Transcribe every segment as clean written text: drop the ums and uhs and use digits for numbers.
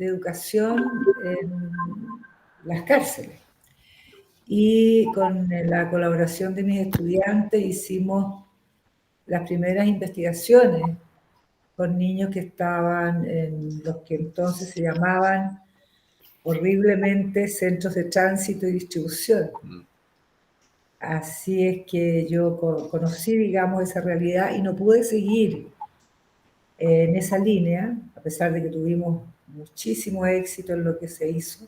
de educación en las cárceles. Y con la colaboración de mis estudiantes hicimos las primeras investigaciones con niños que estaban en los que entonces se llamaban horriblemente centros de tránsito y distribución. Así es que yo conocí, digamos, esa realidad y no pude seguir en esa línea, a pesar de que tuvimos muchísimo éxito en lo que se hizo,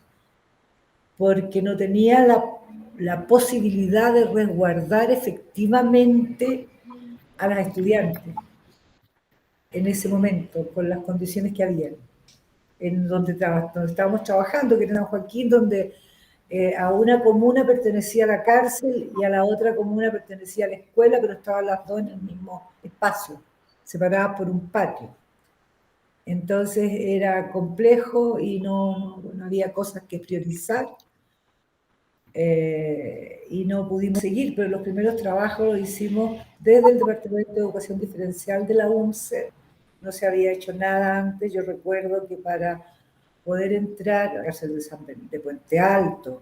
porque no tenía la posibilidad de resguardar efectivamente a las estudiantes en ese momento, con las condiciones que había, en donde estábamos trabajando, que era San Joaquín, donde a una comuna pertenecía a la cárcel y a la otra comuna pertenecía a la escuela, pero estaban las dos en el mismo espacio, separadas por un patio. Entonces era complejo y no había cosas que priorizar. Y no pudimos seguir, pero los primeros trabajos los hicimos desde el Departamento de Educación Diferencial de la UNCE. No se había hecho nada antes. Yo recuerdo que para poder entrar a la cárcel de Puente Alto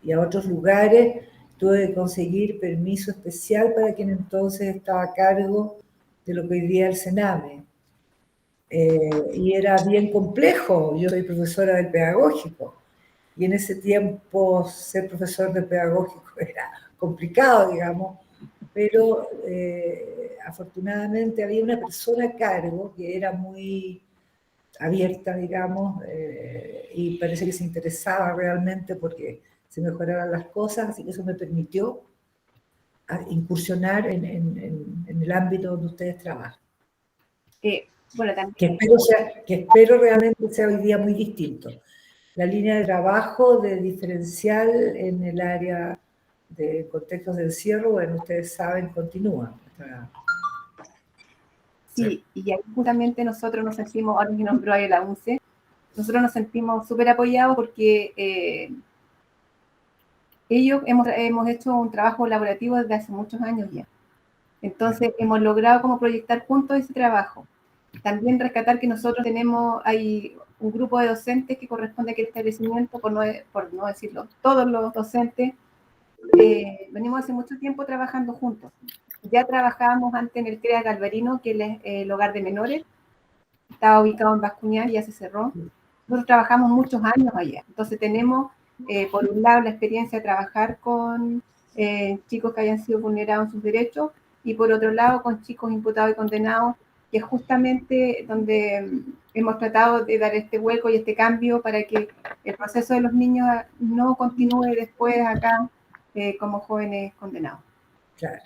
y a otros lugares, tuve que conseguir permiso especial para quien entonces estaba a cargo de lo que hoy día es el Sename. Y era bien complejo. Yo soy profesora del pedagógico. Y en ese tiempo ser profesor de pedagógico era complicado, digamos, pero afortunadamente había una persona a cargo que era muy abierta, digamos, y parece que se interesaba realmente porque se mejoraran las cosas, así que eso me permitió incursionar en el ámbito donde ustedes trabajan. Bueno, también... que espero realmente sea hoy día muy distinto. La línea de trabajo de diferencial en el área de contextos de encierro, bueno, ustedes saben, continúa. Sí, y ahí justamente nosotros nos sentimos, ahora que nombró ahí la UNCE, nosotros nos sentimos súper apoyados porque ellos hemos hecho un trabajo colaborativo desde hace muchos años ya. Entonces hemos logrado como proyectar juntos ese trabajo. También rescatar que nosotros hay un grupo de docentes que corresponde a aquel establecimiento, por no decirlo, todos los docentes, venimos hace mucho tiempo trabajando juntos. Ya trabajábamos antes en el CREA Galvarino, que es el hogar de menores, estaba ubicado en Bascuñán y ya se cerró. Nosotros trabajamos muchos años allá, entonces tenemos, por un lado, la experiencia de trabajar con chicos que hayan sido vulnerados en sus derechos, y por otro lado, con chicos imputados y condenados, que es justamente donde hemos tratado de dar este hueco y este cambio para que el proceso de los niños no continúe después acá como jóvenes condenados. Claro.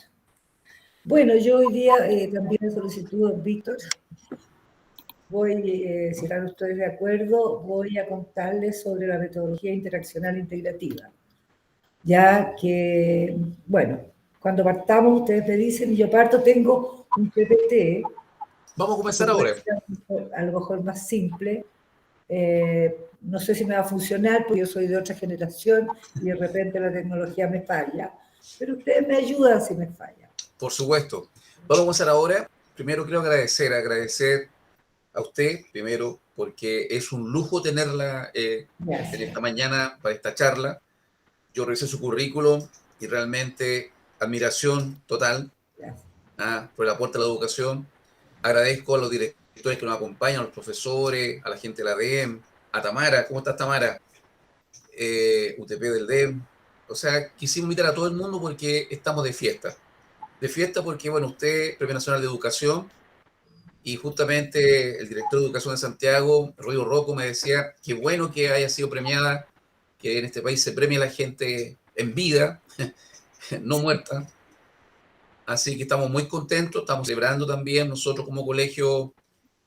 Bueno, yo hoy día también he solicitado, Víctor, si están ustedes de acuerdo, voy a contarles sobre la metodología interaccional integrativa. Ya que, bueno, cuando partamos ustedes me dicen y yo parto, tengo un PPT. Vamos a comenzar ahora. A lo mejor más simple. No sé si me va a funcionar porque yo soy de otra generación y de repente la tecnología me falla, pero ustedes me ayudan si me falla. Por supuesto. Vamos a comenzar ahora. Primero quiero agradecer a usted, primero, porque es un lujo tenerla en esta mañana para esta charla. Yo revisé su currículum y realmente admiración total por el aporte a la educación. Agradezco a los directores que nos acompañan, a los profesores, a la gente de la DEM, a Tamara. ¿Cómo estás, Tamara? UTP del DEM. O sea, quisimos invitar a todo el mundo porque estamos de fiesta. De fiesta porque, bueno, usted, Premio Nacional de Educación, y justamente el director de Educación de Santiago, Rodrigo Rocco, me decía que bueno que haya sido premiada, que en este país se premia a la gente en vida, no muerta. Así que estamos muy contentos, estamos celebrando también nosotros como colegio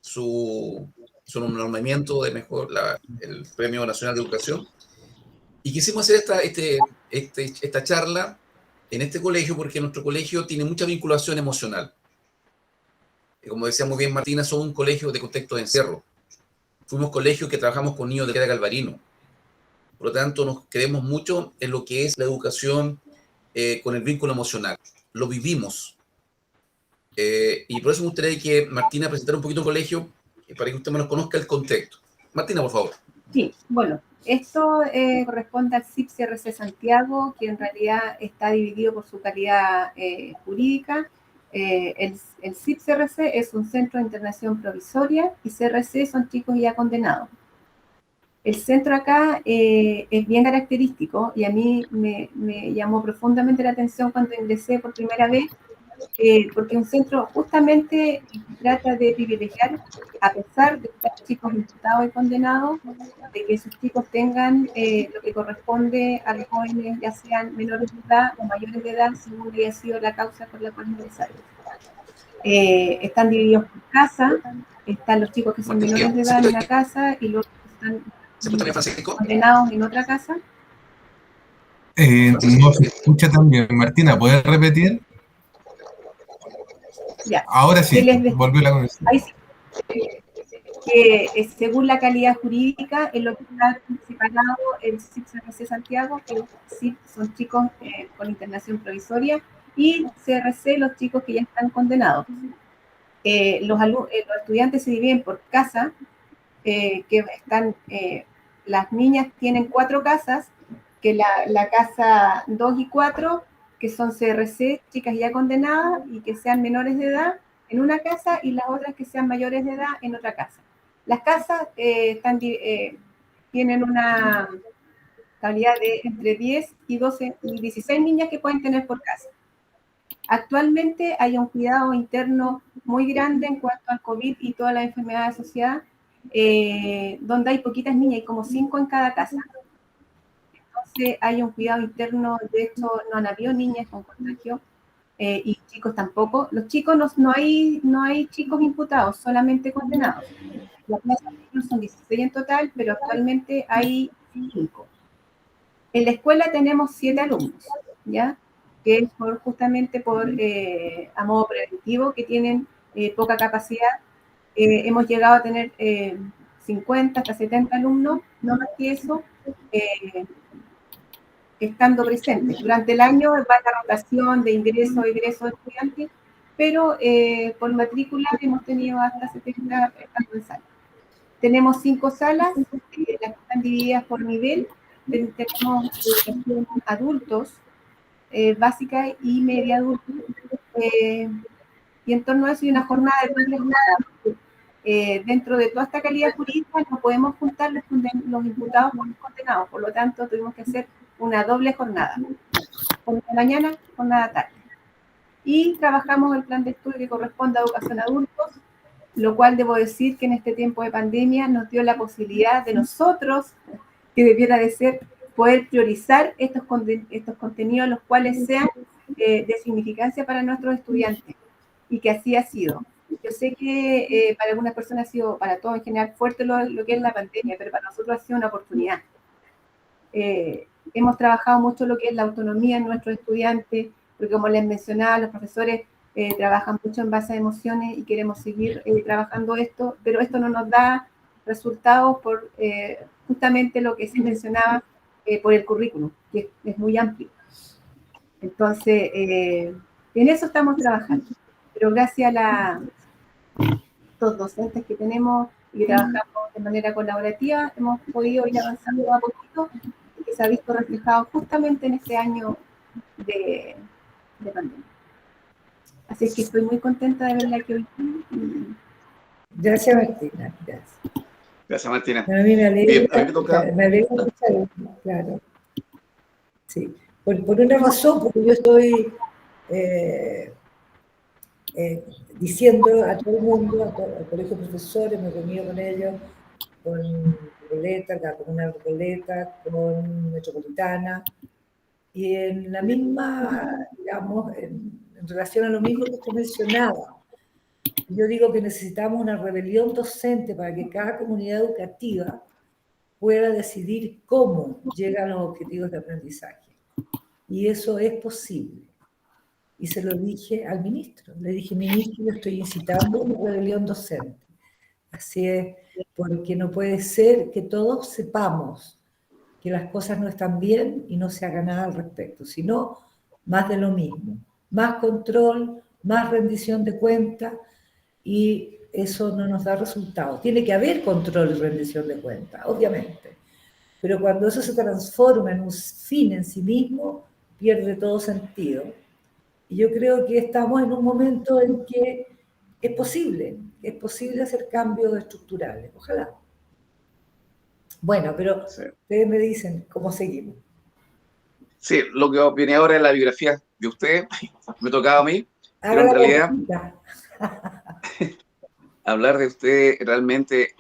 su nombramiento de el Premio Nacional de Educación. Y quisimos hacer esta charla en este colegio porque nuestro colegio tiene mucha vinculación emocional. Como decía muy bien Martina, somos un colegio de contexto de encierro. Fuimos colegio que trabajamos con niños de CREA Galvarino. Por lo tanto, nos creemos mucho en lo que es la educación con el vínculo emocional. Lo vivimos. Y por eso me gustaría que Martina presentara un poquito el colegio para que usted me conozca el contexto. Martina, por favor. Sí, bueno, esto corresponde al CIP-CRC Santiago, que en realidad está dividido por su calidad jurídica. El CIP-CRC es un centro de internación provisoria y CRC son chicos ya condenados. El centro acá es bien característico y a mí me llamó profundamente la atención cuando ingresé por primera vez, porque un centro justamente trata de privilegiar, a pesar de estar chicos imputados y condenados, de que sus chicos tengan lo que corresponde a los jóvenes, ya sean menores de edad o mayores de edad, según haya sido la causa por la cual ingresaron. Están divididos por casa, están los chicos que son menores de edad en una casa y los que están ¿Se escucha bien, Francisco? condenados en otra casa. No se escucha tan bien. Martina, ¿puedes repetir? Ya. Ahora sí, volvió la conexión. Ahí sí. Que según la calidad jurídica, en lo que está separado el CIP-CRC Santiago, que CIP son chicos con internación provisoria, y CRC los chicos que ya están condenados. Los estudiantes se dividen por casa, que están, las niñas tienen 4 casas, que la casa 2 y 4, que son CRC, chicas ya condenadas, y que sean menores de edad en una casa, y las otras que sean mayores de edad en otra casa. Las casas tienen una calidad de entre 10 y 12 y 16 niñas que pueden tener por casa. Actualmente hay un cuidado interno muy grande en cuanto al COVID y todas las enfermedades asociadas, donde hay poquitas niñas, hay como 5 en cada casa. Entonces hay un cuidado interno, de hecho no han habido niñas con contagio, y chicos tampoco. Los chicos no hay chicos imputados, solamente condenados. La plaza de niños son 16 en total, pero actualmente hay 5. En la escuela tenemos 7 alumnos, ¿ya? Que es justamente a modo preventivo, que tienen poca capacidad. Hemos llegado a tener 50 hasta 70 alumnos, no más que eso, estando presentes. Durante el año va la rotación de ingreso e egreso de estudiantes, pero por matrícula hemos tenido hasta 70 estando en sala. Tenemos 5 salas, las que están divididas por nivel. Tenemos educación adultos, básica y media adultos, y en torno a eso hay una jornada de doble jornada. Dentro de toda esta calidad jurídica no podemos juntar los imputados con los condenados, por lo tanto tuvimos que hacer una doble jornada, jornada mañana, jornada tarde. Y trabajamos el plan de estudio que corresponde a educación adultos, lo cual debo decir que en este tiempo de pandemia nos dio la posibilidad de nosotros, que debiera de ser, poder priorizar estos contenidos, los cuales sean de significancia para nuestros estudiantes, y que así ha sido. Yo sé que para algunas personas ha sido, para todos en general, fuerte lo que es la pandemia, pero para nosotros ha sido una oportunidad. Hemos trabajado mucho lo que es la autonomía en nuestros estudiantes, porque como les mencionaba, los profesores trabajan mucho en base a emociones y queremos seguir trabajando esto, pero esto no nos da resultados por justamente lo que se mencionaba por el currículum, que es muy amplio. Entonces, en eso estamos trabajando, pero gracias a los docentes que tenemos y que trabajamos de manera colaborativa, hemos podido ir avanzando a poquito, y que se ha visto reflejado justamente en este año de pandemia. Así es que estoy muy contenta de verla aquí hoy. Gracias, Martina. Gracias. Gracias, Martina. Bueno, a mí me alegra, bien, a mí me alegra escuchar, claro. Sí, por una razón, porque yo estoy diciendo a todo el mundo, al colegio de profesores, me he reunido con ellos, con Recoleta, la Comuna de Recoleta, con Metropolitana, y en la misma, digamos, en relación a lo mismo que usted mencionaba. Yo digo que necesitamos una rebelión docente para que cada comunidad educativa pueda decidir cómo llegan los objetivos de aprendizaje. Y eso es posible. Y se lo dije al ministro. Le dije, ministro, yo estoy incitando una rebelión docente. Así es, porque no puede ser que todos sepamos que las cosas no están bien y no se haga nada al respecto, sino más de lo mismo. Más control, más rendición de cuentas y eso no nos da resultados. Tiene que haber control y rendición de cuentas, obviamente. Pero cuando eso se transforma en un fin en sí mismo, pierde todo sentido. Y yo creo que estamos en un momento en que es posible hacer cambios estructurales. Ojalá. Bueno, pero Sí. ustedes me dicen cómo seguimos. Sí, lo que viene ahora es la biografía de usted, me tocaba a mí, pero en Haga la realidad pregunta. hablar de usted realmente,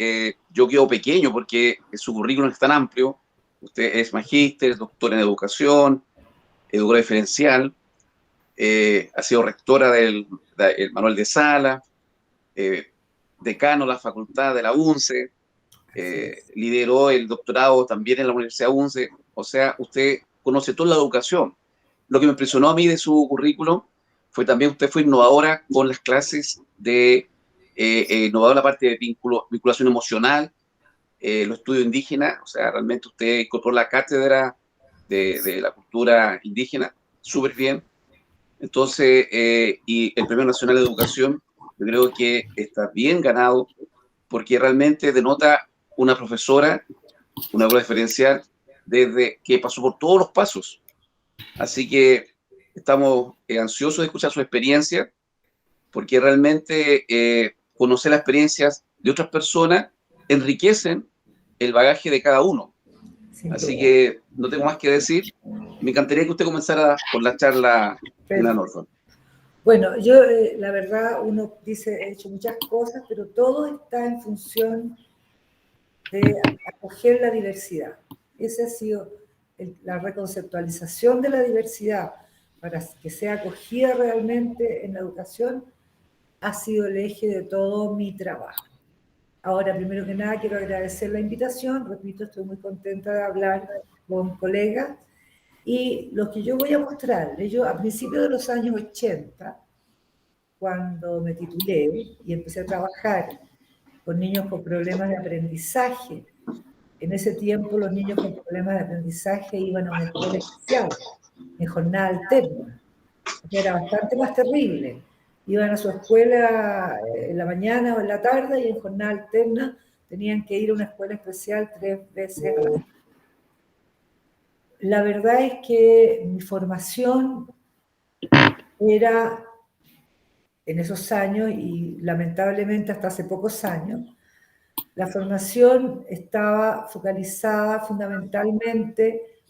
yo quedo pequeño porque su currículum es tan amplio. Usted es magíster, doctor en educación, educadora diferencial, ha sido rectora del Manuel de Sala, decano de la facultad de la UNCE, lideró el doctorado también en la Universidad UNCE. O sea, usted conoce toda la educación. Lo que me impresionó a mí de su currículum fue también usted fue innovadora con las clases de innovadora la parte de vinculación emocional, los estudios indígenas. O sea, realmente usted incorporó la cátedra de la cultura indígena súper bien. Entonces, y el Premio Nacional de Educación, yo creo que está bien ganado porque realmente denota una profesora, una obra diferencial, desde que pasó por todos los pasos. Así que estamos ansiosos de escuchar su experiencia, porque realmente conocer las experiencias de otras personas enriquecen el bagaje de cada uno. Así que no tengo más que decir. Me encantaría que usted comenzara con la charla en la Norton. Bueno, yo la verdad, uno dice, he hecho muchas cosas, pero todo está en función de acoger la diversidad. Esa ha sido la reconceptualización de la diversidad para que sea acogida realmente en la educación, ha sido el eje de todo mi trabajo. Ahora, primero que nada, quiero agradecer la invitación. Repito, estoy muy contenta de hablar con colegas. Y lo que yo voy a mostrarles, yo a principios de los años 80, cuando me titulé y empecé a trabajar con niños con problemas de aprendizaje, en ese tiempo los niños con problemas de aprendizaje iban a una escuela especial, en jornada alterna, que era bastante más terrible. Iban a su escuela en la mañana o en la tarde y en jornada alterna tenían que ir a una escuela especial 3 veces a la semana. La verdad es que mi formación era, en esos años, y lamentablemente hasta hace pocos años, la formación estaba focalizada fundamentalmente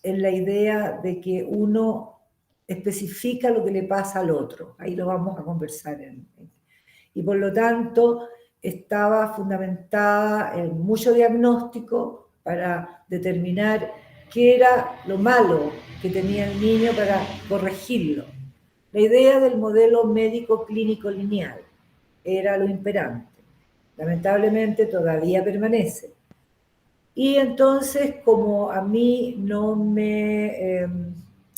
en la idea de que uno especifica lo que le pasa al otro. Ahí lo vamos a conversar. Y por lo tanto, estaba fundamentada en mucho diagnóstico para determinar qué era lo malo que tenía el niño para corregirlo. La idea del modelo médico clínico lineal era lo imperante. Lamentablemente todavía permanece. Y entonces, como a mí no me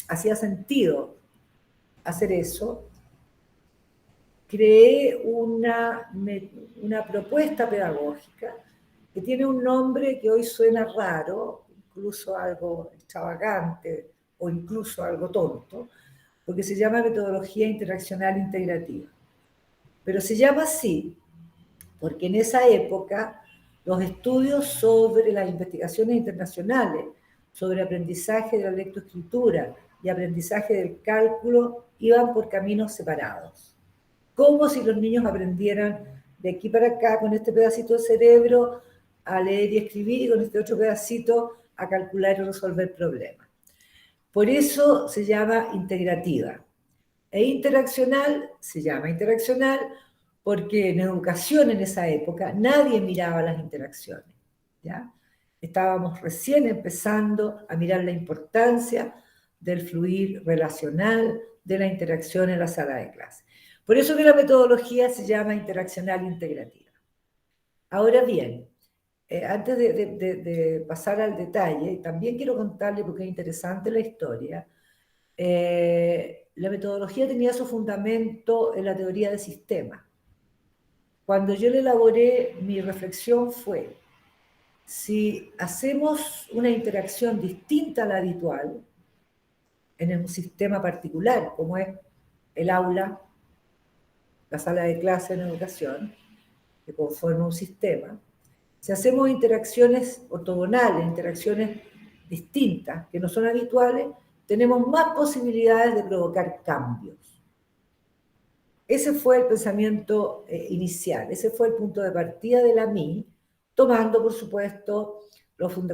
hacía sentido hacer eso, creé una propuesta pedagógica que tiene un nombre que hoy suena raro, incluso algo extravagante o incluso algo tonto, porque se llama metodología interaccional integrativa. Pero se llama así porque en esa época los estudios sobre las investigaciones internacionales sobre aprendizaje de la lectoescritura y aprendizaje del cálculo iban por caminos separados. Como si los niños aprendieran de aquí para acá con este pedacito de cerebro a leer y escribir y con este otro pedacito a calcular y resolver problemas. Por eso se llama integrativa. E interaccional se llama interaccional porque en educación en esa época nadie miraba las interacciones, ¿ya? Estábamos recién empezando a mirar la importancia del fluir relacional, de la interacción en la sala de clase. Por eso que la metodología se llama interaccional integrativa. Ahora bien, antes de pasar al detalle, también quiero contarle, porque es interesante la historia, la metodología tenía su fundamento en la teoría de sistemas. Cuando yo le elaboré, mi reflexión fue, si hacemos una interacción distinta a la habitual, en un sistema particular, como es el aula, la sala de clase en educación, que conforma un sistema, si hacemos interacciones ortogonales, interacciones distintas, que no son habituales, tenemos más posibilidades de provocar cambios. Ese fue el pensamiento inicial, ese fue el punto de partida de la MI, tomando, por supuesto,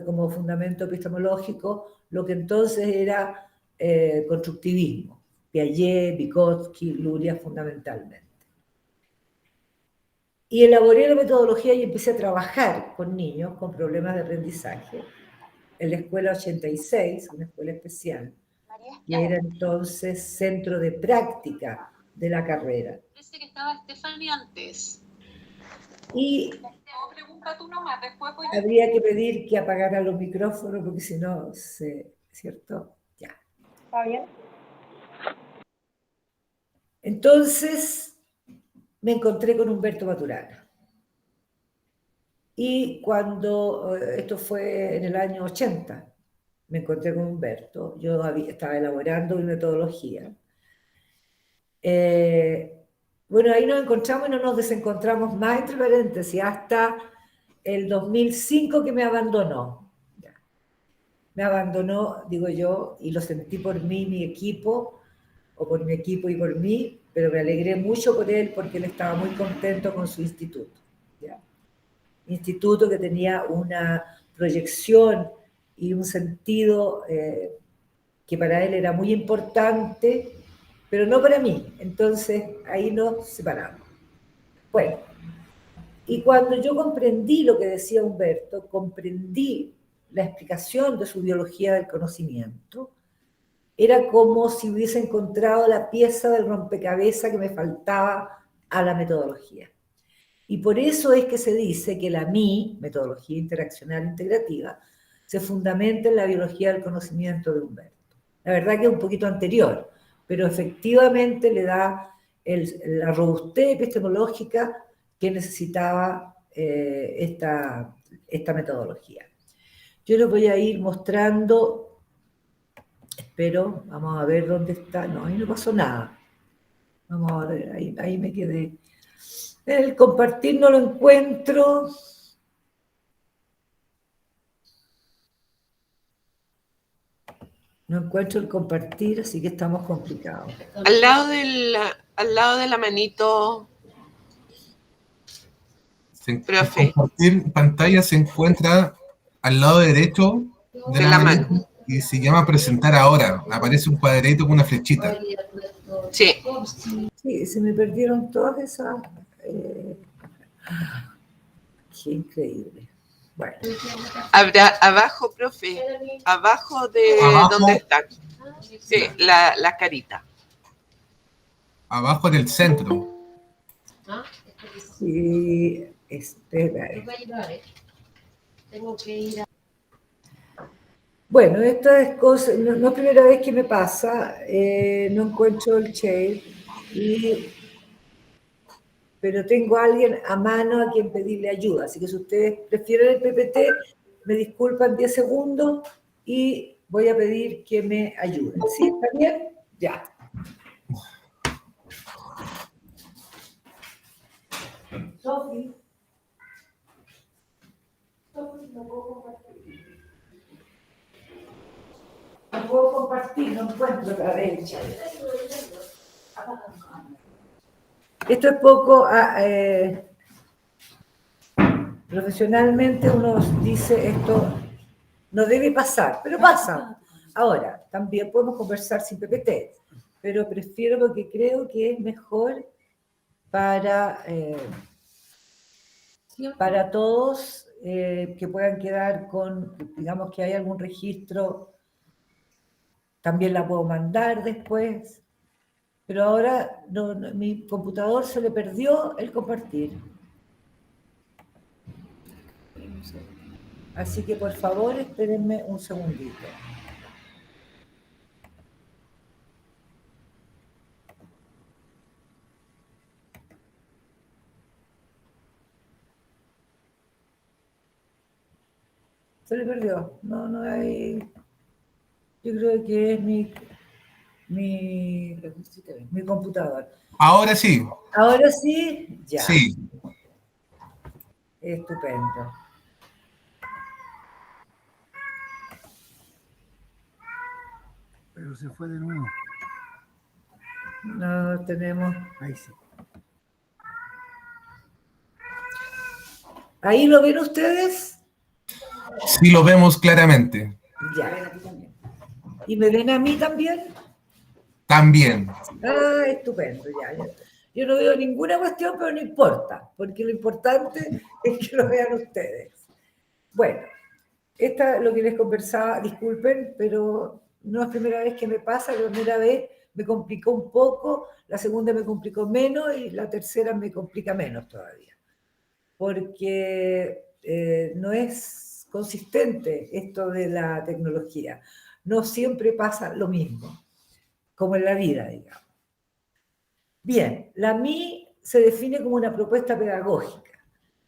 como fundamento epistemológico lo que entonces era constructivismo, Piaget, Vygotsky, Luria fundamentalmente. Y elaboré la metodología y empecé a trabajar con niños con problemas de aprendizaje en la escuela 86, una escuela especial, que era entonces centro de práctica de la carrera. Parece que estaba Stephanie antes. Y pregunta tú nomás, después voy a... habría que pedir que apagaran los micrófonos porque si no, ¿cierto? Ya. ¿Está bien? Entonces me encontré con Humberto Maturana. Y cuando, esto fue en el año 80, me encontré con Humberto, yo estaba elaborando mi metodología. Bueno, ahí nos encontramos y no nos desencontramos más, entre paréntesis, hasta el 2005 que me abandonó. Me abandonó, digo yo, y lo sentí por mí, mi equipo, o por mi equipo y por mí, pero me alegré mucho por él porque él estaba muy contento con su instituto. ¿Ya? Instituto que tenía una proyección y un sentido que para él era muy importante, pero no para mí. Entonces ahí nos separamos. Bueno, y cuando yo comprendí lo que decía Humberto, comprendí la explicación de su biología del conocimiento, era como si hubiese encontrado la pieza del rompecabezas que me faltaba a la metodología. Y por eso es que se dice que la MI, metodología interaccional integrativa, se fundamenta en la biología del conocimiento de Humberto. La verdad que es un poquito anterior, pero efectivamente le da la robustez epistemológica que necesitaba esta metodología. Yo les voy a ir mostrando, espero, vamos a ver dónde está, no, ahí no pasó nada. Vamos a ver, ahí me quedé. El compartir no lo encuentro. No encuentro el compartir, así que estamos complicados. Al lado de la manito, profe. Compartir pantalla se encuentra al lado derecho de la mano y se llama presentar ahora. Aparece un cuadradito con una flechita. Sí. Sí, se me perdieron todas esas. Qué increíble. Bueno. Habrá abajo, profe, abajo de donde están. Sí, la carita. Abajo en el centro. Sí, espera. Tengo que ir a... Bueno, esta es cosa, no es primera vez que me pasa, no encuentro el share, pero tengo a alguien a mano a quien pedirle ayuda, así que si ustedes prefieren el PPT, me disculpan 10 segundos y voy a pedir que me ayuden. ¿Sí? ¿Está bien? Ya. Sofi, no puedo compartir. No puedo compartir, no encuentro la derecha. Esto es poco, profesionalmente uno dice esto no debe pasar, pero pasa. Ahora, también podemos conversar sin PPT, pero prefiero porque creo que es mejor para todos que puedan quedar con, digamos que hay algún registro, también la puedo mandar después, pero ahora mi computador se le perdió el compartir. Así que por favor espérenme un segundito. Se le perdió. No hay. Yo creo que es mi computador. Ahora sí. Ahora sí, ya. Sí. Estupendo. Pero se fue de nuevo. No tenemos. Ahí sí. ¿Ahí lo ven ustedes? Sí, lo vemos claramente. Ya. ¿Y me ven a mí también? También. Ah, estupendo, ya. Yo no veo ninguna cuestión, pero no importa, porque lo importante es que lo vean ustedes. Bueno, esta es lo que les conversaba, disculpen, pero no es primera vez que me pasa, la primera vez me complicó un poco, la segunda me complicó menos y la tercera me complica menos todavía, porque no es consistente esto de la tecnología, no siempre pasa lo mismo, como en la vida, digamos. Bien, la MI se define como una propuesta pedagógica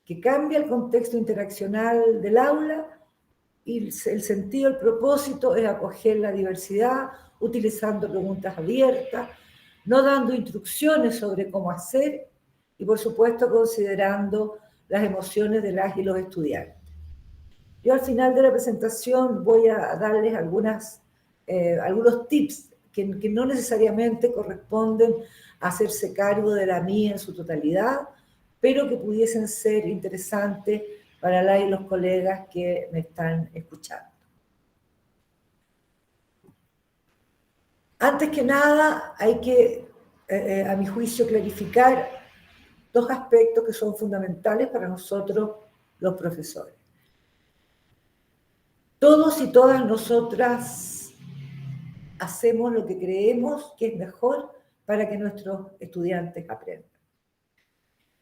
que cambia el contexto interaccional del aula y el sentido, el propósito es acoger la diversidad utilizando preguntas abiertas, no dando instrucciones sobre cómo hacer y, por supuesto, considerando las emociones de las y los estudiantes. Yo al final de la presentación voy a darles algunos tips que no necesariamente corresponden a hacerse cargo de la MI en su totalidad, pero que pudiesen ser interesantes para las y los colegas que me están escuchando. Antes que nada, hay que, a mi juicio, clarificar dos aspectos que son fundamentales para nosotros los profesores. Todos y todas nosotras hacemos lo que creemos que es mejor para que nuestros estudiantes aprendan.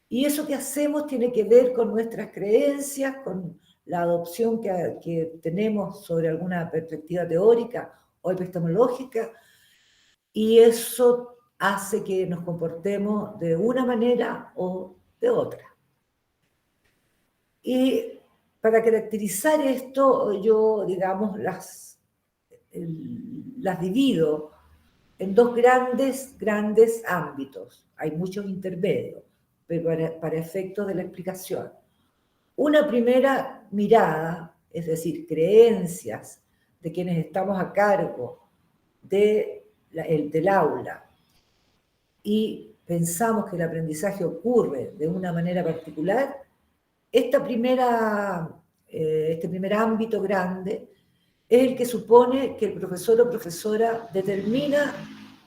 Y eso que hacemos tiene que ver con nuestras creencias, con la adopción que tenemos sobre alguna perspectiva teórica o epistemológica, y eso hace que nos comportemos de una manera o de otra. Y para caracterizar esto, yo, digamos, las divido en dos grandes ámbitos. Hay muchos intermedios, pero para efectos de la explicación. Una primera mirada, es decir, creencias de quienes estamos a cargo del aula y pensamos que el aprendizaje ocurre de una manera particular, este primer ámbito grande es el que supone que el profesor o profesora determina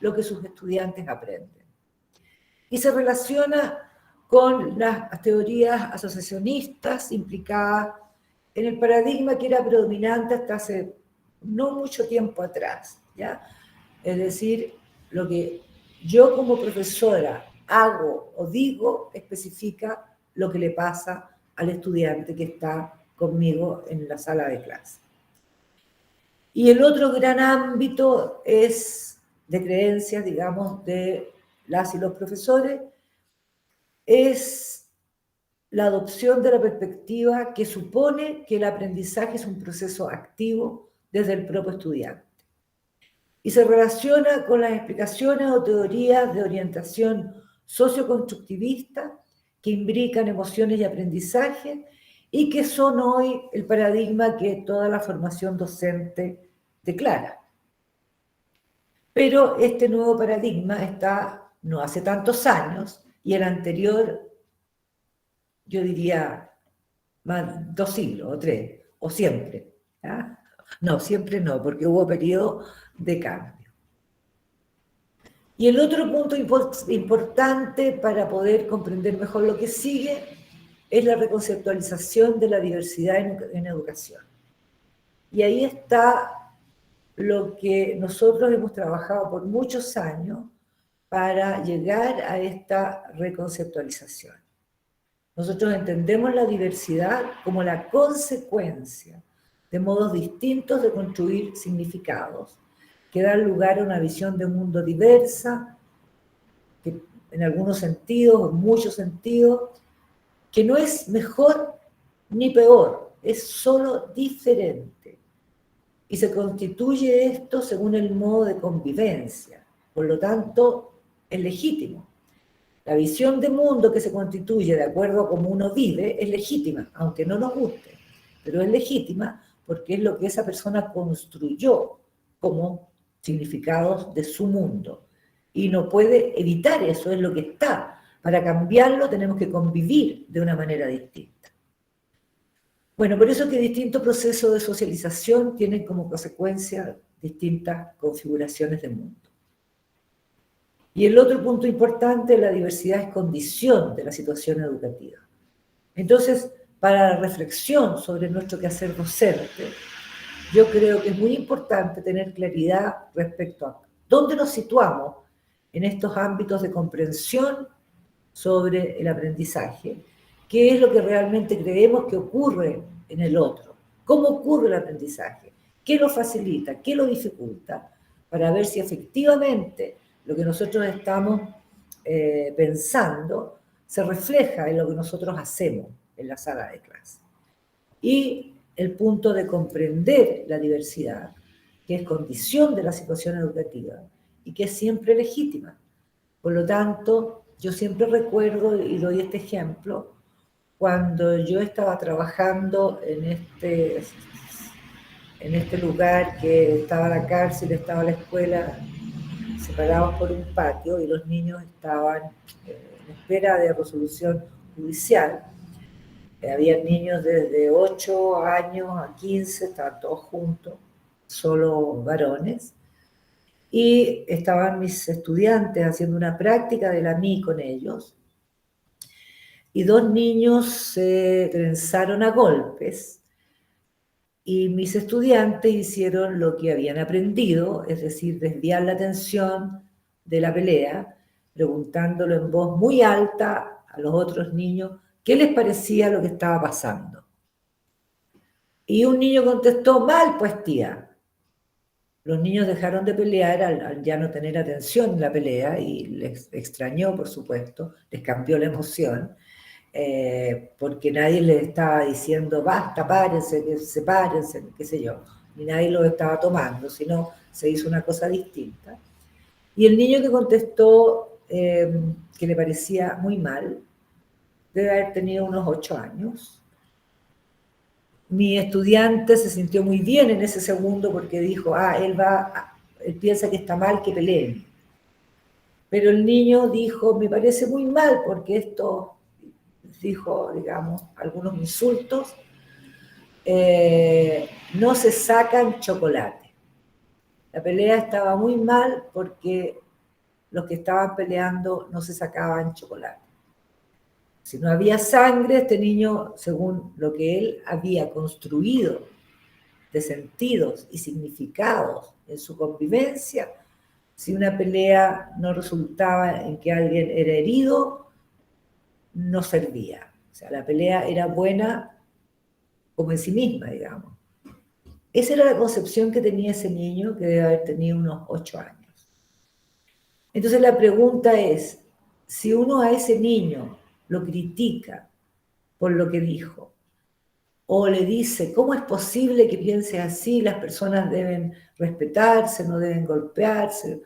lo que sus estudiantes aprenden. Y se relaciona con las teorías asociacionistas implicadas en el paradigma que era predominante hasta hace no mucho tiempo atrás, ¿ya? Es decir, lo que yo como profesora hago o digo especifica lo que le pasa al estudiante que está conmigo en la sala de clase. Y el otro gran ámbito es de creencias, digamos, de las y los profesores, es la adopción de la perspectiva que supone que el aprendizaje es un proceso activo desde el propio estudiante. Y se relaciona con las explicaciones o teorías de orientación socioconstructivista que imbrican emociones y aprendizaje y que son hoy el paradigma que toda la formación docente declara. Pero este nuevo paradigma está no hace tantos años y el anterior, yo diría, más 2 siglos o 3, o siempre. ¿Ah? No, siempre no, porque hubo periodo de cambio. Y el otro punto importante para poder comprender mejor lo que sigue es la reconceptualización de la diversidad en educación. Y ahí está lo que nosotros hemos trabajado por muchos años para llegar a esta reconceptualización. Nosotros entendemos la diversidad como la consecuencia de modos distintos de construir significados que dan lugar a una visión de un mundo diversa, que en algunos sentidos, en muchos sentidos, que no es mejor ni peor, es solo diferente. Y se constituye esto según el modo de convivencia, por lo tanto, es legítimo. La visión de mundo que se constituye de acuerdo a cómo uno vive es legítima, aunque no nos guste, pero es legítima porque es lo que esa persona construyó como significados de su mundo. Y no puede evitar eso, es lo que está. Para cambiarlo tenemos que convivir de una manera distinta. Bueno, por eso que distintos procesos de socialización tienen como consecuencia distintas configuraciones de mundo. Y el otro punto importante, la diversidad es condición de la situación educativa. Entonces, para la reflexión sobre nuestro quehacer docente, yo creo que es muy importante tener claridad respecto a dónde nos situamos en estos ámbitos de comprensión sobre el aprendizaje, qué es lo que realmente creemos que ocurre en el otro, cómo ocurre el aprendizaje, qué lo facilita, qué lo dificulta, para ver si efectivamente lo que nosotros estamos pensando se refleja en lo que nosotros hacemos en la sala de clase. Y el punto de comprender la diversidad, que es condición de la situación educativa y que es siempre legítima. Por lo tanto, yo siempre recuerdo y doy este ejemplo, cuando yo estaba trabajando en este lugar que estaba la cárcel, estaba la escuela, separados por un patio, y los niños estaban en espera de resolución judicial. Había niños desde 8 años a 15, estaban todos juntos, solo varones, y estaban mis estudiantes haciendo una práctica de la MI con ellos, y 2 niños se trenzaron a golpes, y mis estudiantes hicieron lo que habían aprendido, es decir, desviar la atención de la pelea, preguntándolo en voz muy alta a los otros niños qué les parecía lo que estaba pasando. Y un niño contestó, mal, pues tía. Los niños dejaron de pelear al ya no tener atención en la pelea, y les extrañó, por supuesto, les cambió la emoción, porque nadie les estaba diciendo, basta, párense, sepárense, qué sé yo, ni nadie los estaba tomando, sino se hizo una cosa distinta. Y el niño que contestó que le parecía muy mal, debe haber tenido unos 8 años. Mi estudiante se sintió muy bien en ese segundo porque dijo, él piensa que está mal que peleen. Pero el niño dijo, me parece muy mal porque esto, dijo, digamos, algunos insultos, no se sacan chocolate. La pelea estaba muy mal porque los que estaban peleando no se sacaban chocolate. Si no había sangre, este niño, según lo que él había construido de sentidos y significados en su convivencia, si una pelea no resultaba en que alguien era herido, no servía. O sea, la pelea era buena como en sí misma, digamos. Esa era la concepción que tenía ese niño, que debe haber tenido unos 8 años. Entonces la pregunta es, si uno a ese niño lo critica por lo que dijo, o le dice, ¿cómo es posible que piense así? Las personas deben respetarse, no deben golpearse.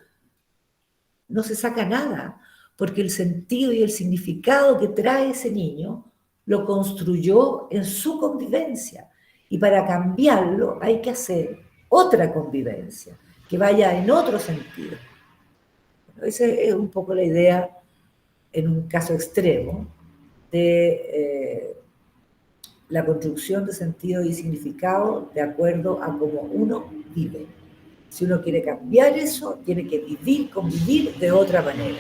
No se saca nada, porque el sentido y el significado que trae ese niño lo construyó en su convivencia. Y para cambiarlo hay que hacer otra convivencia, que vaya en otro sentido. Bueno, esa es un poco la idea, en un caso extremo, de la construcción de sentido y significado de acuerdo a cómo uno vive. Si uno quiere cambiar eso, tiene que convivir de otra manera.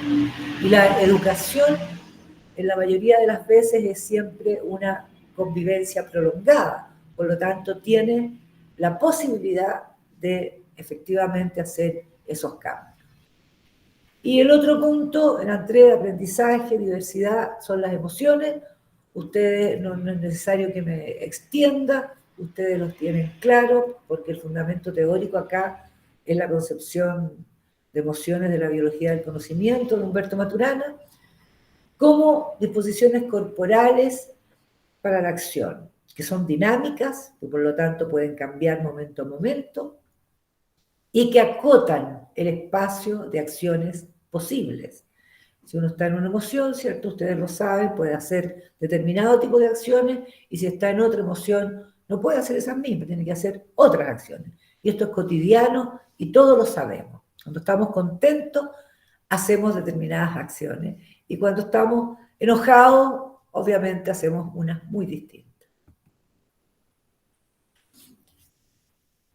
Y la educación, en la mayoría de las veces, es siempre una convivencia prolongada. Por lo tanto, tiene la posibilidad de efectivamente hacer esos cambios. Y el otro punto, en la entrega de aprendizaje, diversidad, son las emociones. Ustedes, no es necesario que me extienda, ustedes los tienen claros, porque el fundamento teórico acá es la concepción de emociones de la biología del conocimiento de Humberto Maturana, como disposiciones corporales para la acción, que son dinámicas, que por lo tanto pueden cambiar momento a momento, y que acotan el espacio de acciones posibles. Si uno está en una emoción, ¿cierto? Ustedes lo saben, puede hacer determinado tipo de acciones, y si está en otra emoción, no puede hacer esas mismas, tiene que hacer otras acciones. Y esto es cotidiano y todos lo sabemos. Cuando estamos contentos, hacemos determinadas acciones. Y cuando estamos enojados, obviamente hacemos unas muy distintas.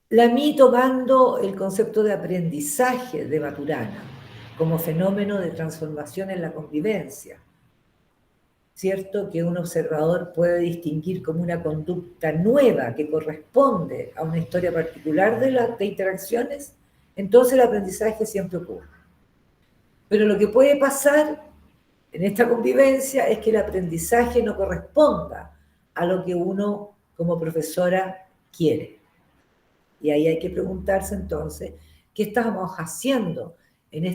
Lamy, tomando el concepto de aprendizaje de Maturana como fenómeno de transformación en la convivencia, ¿cierto? Que un observador puede distinguir como una conducta nueva que corresponde a una historia particular de interacciones, entonces el aprendizaje siempre ocurre. Pero lo que puede pasar en esta convivencia es que el aprendizaje no corresponda a lo que uno como profesora quiere. Y ahí hay que preguntarse entonces, ¿qué estamos haciendo en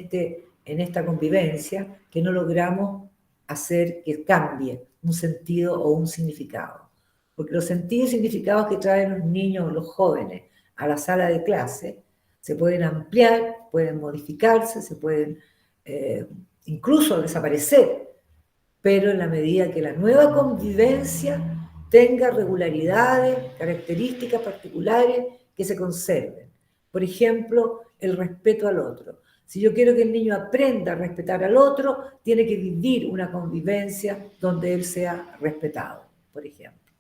esta convivencia que no logramos hacer que cambie un sentido o un significado? Porque los sentidos y significados que traen los niños o los jóvenes a la sala de clase se pueden ampliar, pueden modificarse, se pueden incluso desaparecer, pero en la medida que la nueva convivencia tenga regularidades, características particulares que se conserven. Por ejemplo, el respeto al otro. Si yo quiero que el niño aprenda a respetar al otro, tiene que vivir una convivencia donde él sea respetado, por ejemplo.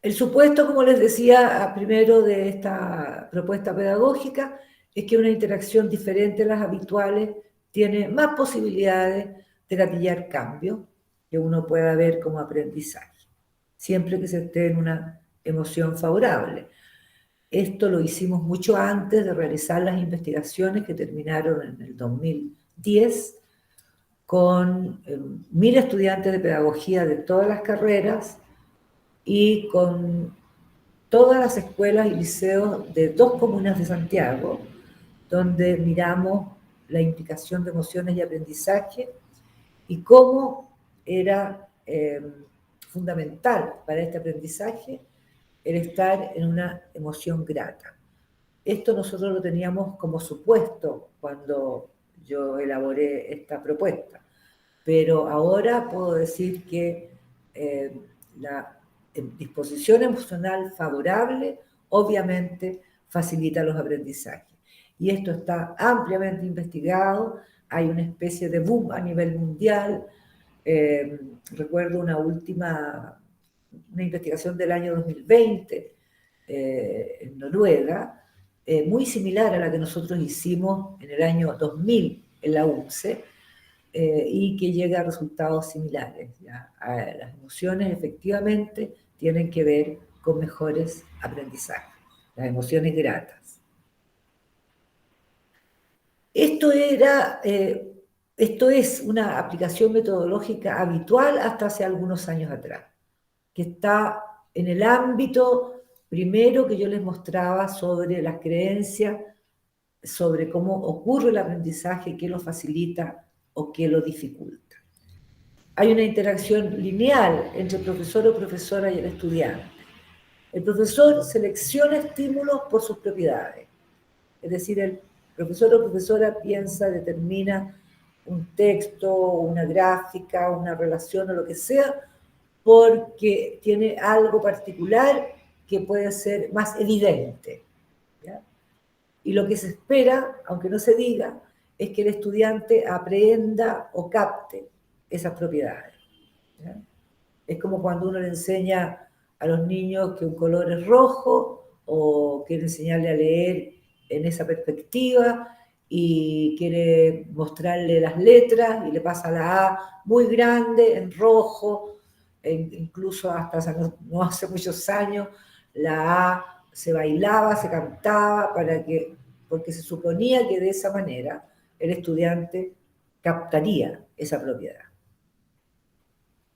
El supuesto, como les decía primero de esta propuesta pedagógica, es que una interacción diferente a las habituales tiene más posibilidades de gatillar cambios que uno pueda ver como aprendizaje, siempre que se esté en una emoción favorable. Esto lo hicimos mucho antes de realizar las investigaciones que terminaron en el 2010 con 1000 estudiantes de pedagogía de todas las carreras y con todas las escuelas y liceos de 2 comunas de Santiago, donde miramos la implicación de emociones y aprendizaje y cómo era fundamental para este aprendizaje el estar en una emoción grata. Esto nosotros lo teníamos como supuesto cuando yo elaboré esta propuesta, pero ahora puedo decir que la disposición emocional favorable obviamente facilita los aprendizajes. Y esto está ampliamente investigado, hay una especie de boom a nivel mundial. Recuerdo una investigación del año 2020 en Noruega, muy similar a la que nosotros hicimos en el año 2000 en la UNCE, y que llega a resultados similares. ¿Ya? Las emociones efectivamente tienen que ver con mejores aprendizajes, las emociones gratas. Esto es una aplicación metodológica habitual hasta hace algunos años atrás, que está en el ámbito primero que yo les mostraba sobre las creencias, sobre cómo ocurre el aprendizaje, qué lo facilita o qué lo dificulta. Hay una interacción lineal entre el profesor o profesora y el estudiante. El profesor selecciona estímulos por sus propiedades, es decir, el profesor o profesora piensa, determina un texto, una gráfica, una relación o lo que sea, porque tiene algo particular que puede ser más evidente. ¿Ya? Y lo que se espera, aunque no se diga, es que el estudiante aprenda o capte esas propiedades. ¿Ya? Es como cuando uno le enseña a los niños que un color es rojo o quiere enseñarle a leer en esa perspectiva y quiere mostrarle las letras y le pasa la A muy grande en rojo, incluso hasta no hace muchos años la A se bailaba, se cantaba, porque se suponía que de esa manera el estudiante captaría esa propiedad.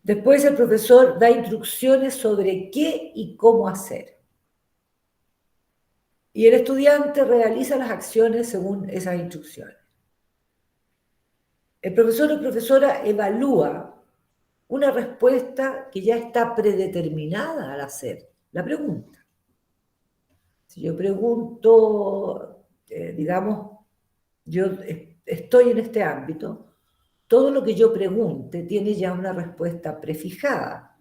Después el profesor da instrucciones sobre qué y cómo hacer. Y el estudiante realiza las acciones según esas instrucciones. El profesor o profesora evalúa una respuesta que ya está predeterminada al hacer la pregunta. Si yo pregunto, digamos, yo estoy en este ámbito, todo lo que yo pregunte tiene ya una respuesta prefijada.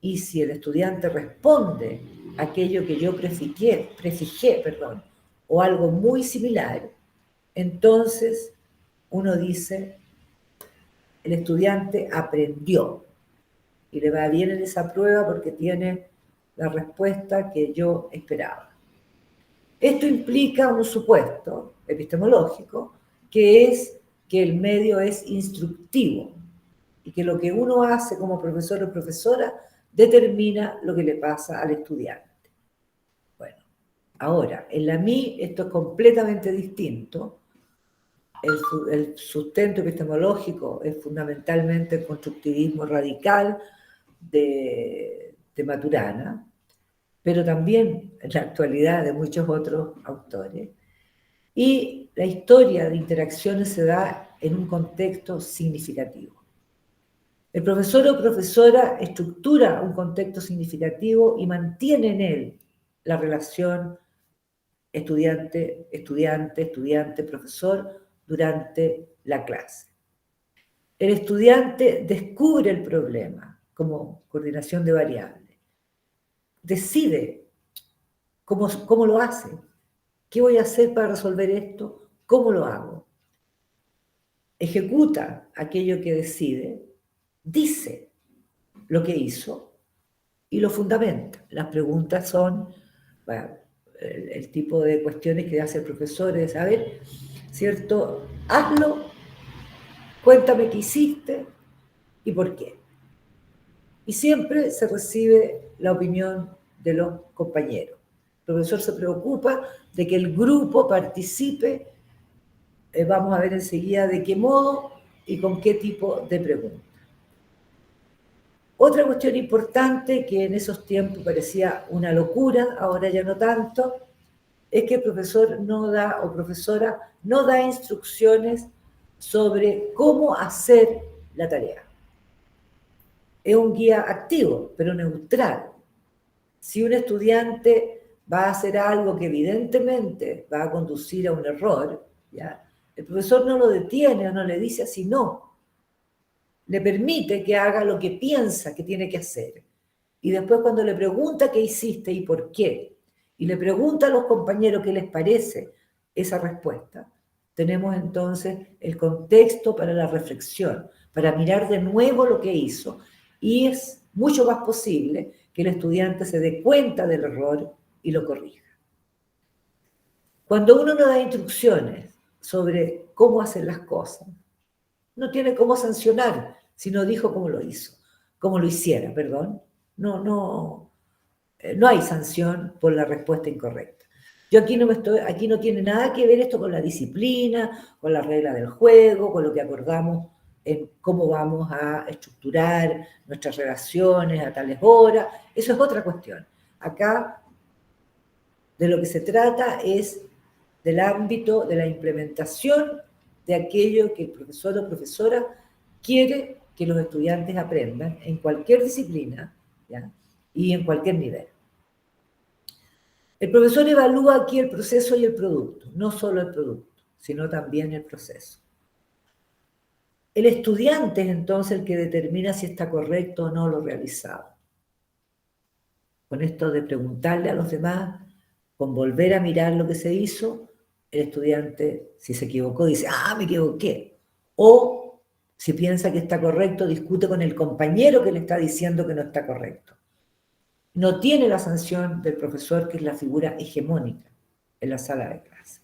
Y si el estudiante responde aquello que yo prefijé, o algo muy similar, entonces uno dice, el estudiante aprendió y le va bien en esa prueba porque tiene la respuesta que yo esperaba. Esto implica un supuesto epistemológico, que es que el medio es instructivo y que lo que uno hace como profesor o profesora determina lo que le pasa al estudiante. Bueno, ahora, en la MI esto es completamente distinto. El sustento epistemológico es fundamentalmente el constructivismo radical de Maturana, pero también en la actualidad de muchos otros autores. Y la historia de interacciones se da en un contexto significativo. El profesor o profesora estructura un contexto significativo y mantiene en él la relación estudiante, profesor durante la clase. El estudiante descubre el problema como coordinación de variables. Decide cómo lo hace. ¿Qué voy a hacer para resolver esto? ¿Cómo lo hago? Ejecuta aquello que decide, dice lo que hizo y lo fundamenta. Las preguntas son, bueno, el tipo de cuestiones que hace el profesor es, a ver, ¿cierto? Hazlo, cuéntame qué hiciste y por qué. Y siempre se recibe la opinión de los compañeros. El profesor se preocupa de que el grupo participe, vamos a ver enseguida de qué modo y con qué tipo de preguntas. Otra cuestión importante que en esos tiempos parecía una locura, ahora ya no tanto, es que el profesor no da, o profesora, no da instrucciones sobre cómo hacer la tarea. Es un guía activo, pero neutral. Si un estudiante va a hacer algo que evidentemente va a conducir a un error, ¿ya? El profesor no lo detiene o no le dice así, no. Le permite que haga lo que piensa que tiene que hacer. Y después cuando le pregunta qué hiciste y por qué, y le pregunta a los compañeros qué les parece esa respuesta, tenemos entonces el contexto para la reflexión, para mirar de nuevo lo que hizo. Y es mucho más posible que el estudiante se dé cuenta del error y lo corrija. Cuando uno no da instrucciones sobre cómo hacer las cosas, no tiene cómo sancionar si no dijo cómo lo hizo, cómo lo hiciera, perdón. No hay sanción por la respuesta incorrecta. Yo aquí no tiene nada que ver esto con la disciplina, con la regla del juego, con lo que acordamos en cómo vamos a estructurar nuestras relaciones a tales horas. Eso es otra cuestión. Acá de lo que se trata es del ámbito de la implementación de aquello que el profesor o profesora quiere que los estudiantes aprendan en cualquier disciplina, ¿ya? Y en cualquier nivel. El profesor evalúa aquí el proceso y el producto, no solo el producto, sino también el proceso. El estudiante es entonces el que determina si está correcto o no lo realizado. Con esto de preguntarle a los demás, con volver a mirar lo que se hizo, el estudiante, si se equivocó, dice, me equivoqué. O, si piensa que está correcto, discute con el compañero que le está diciendo que no está correcto. No tiene la sanción del profesor, que es la figura hegemónica en la sala de clase.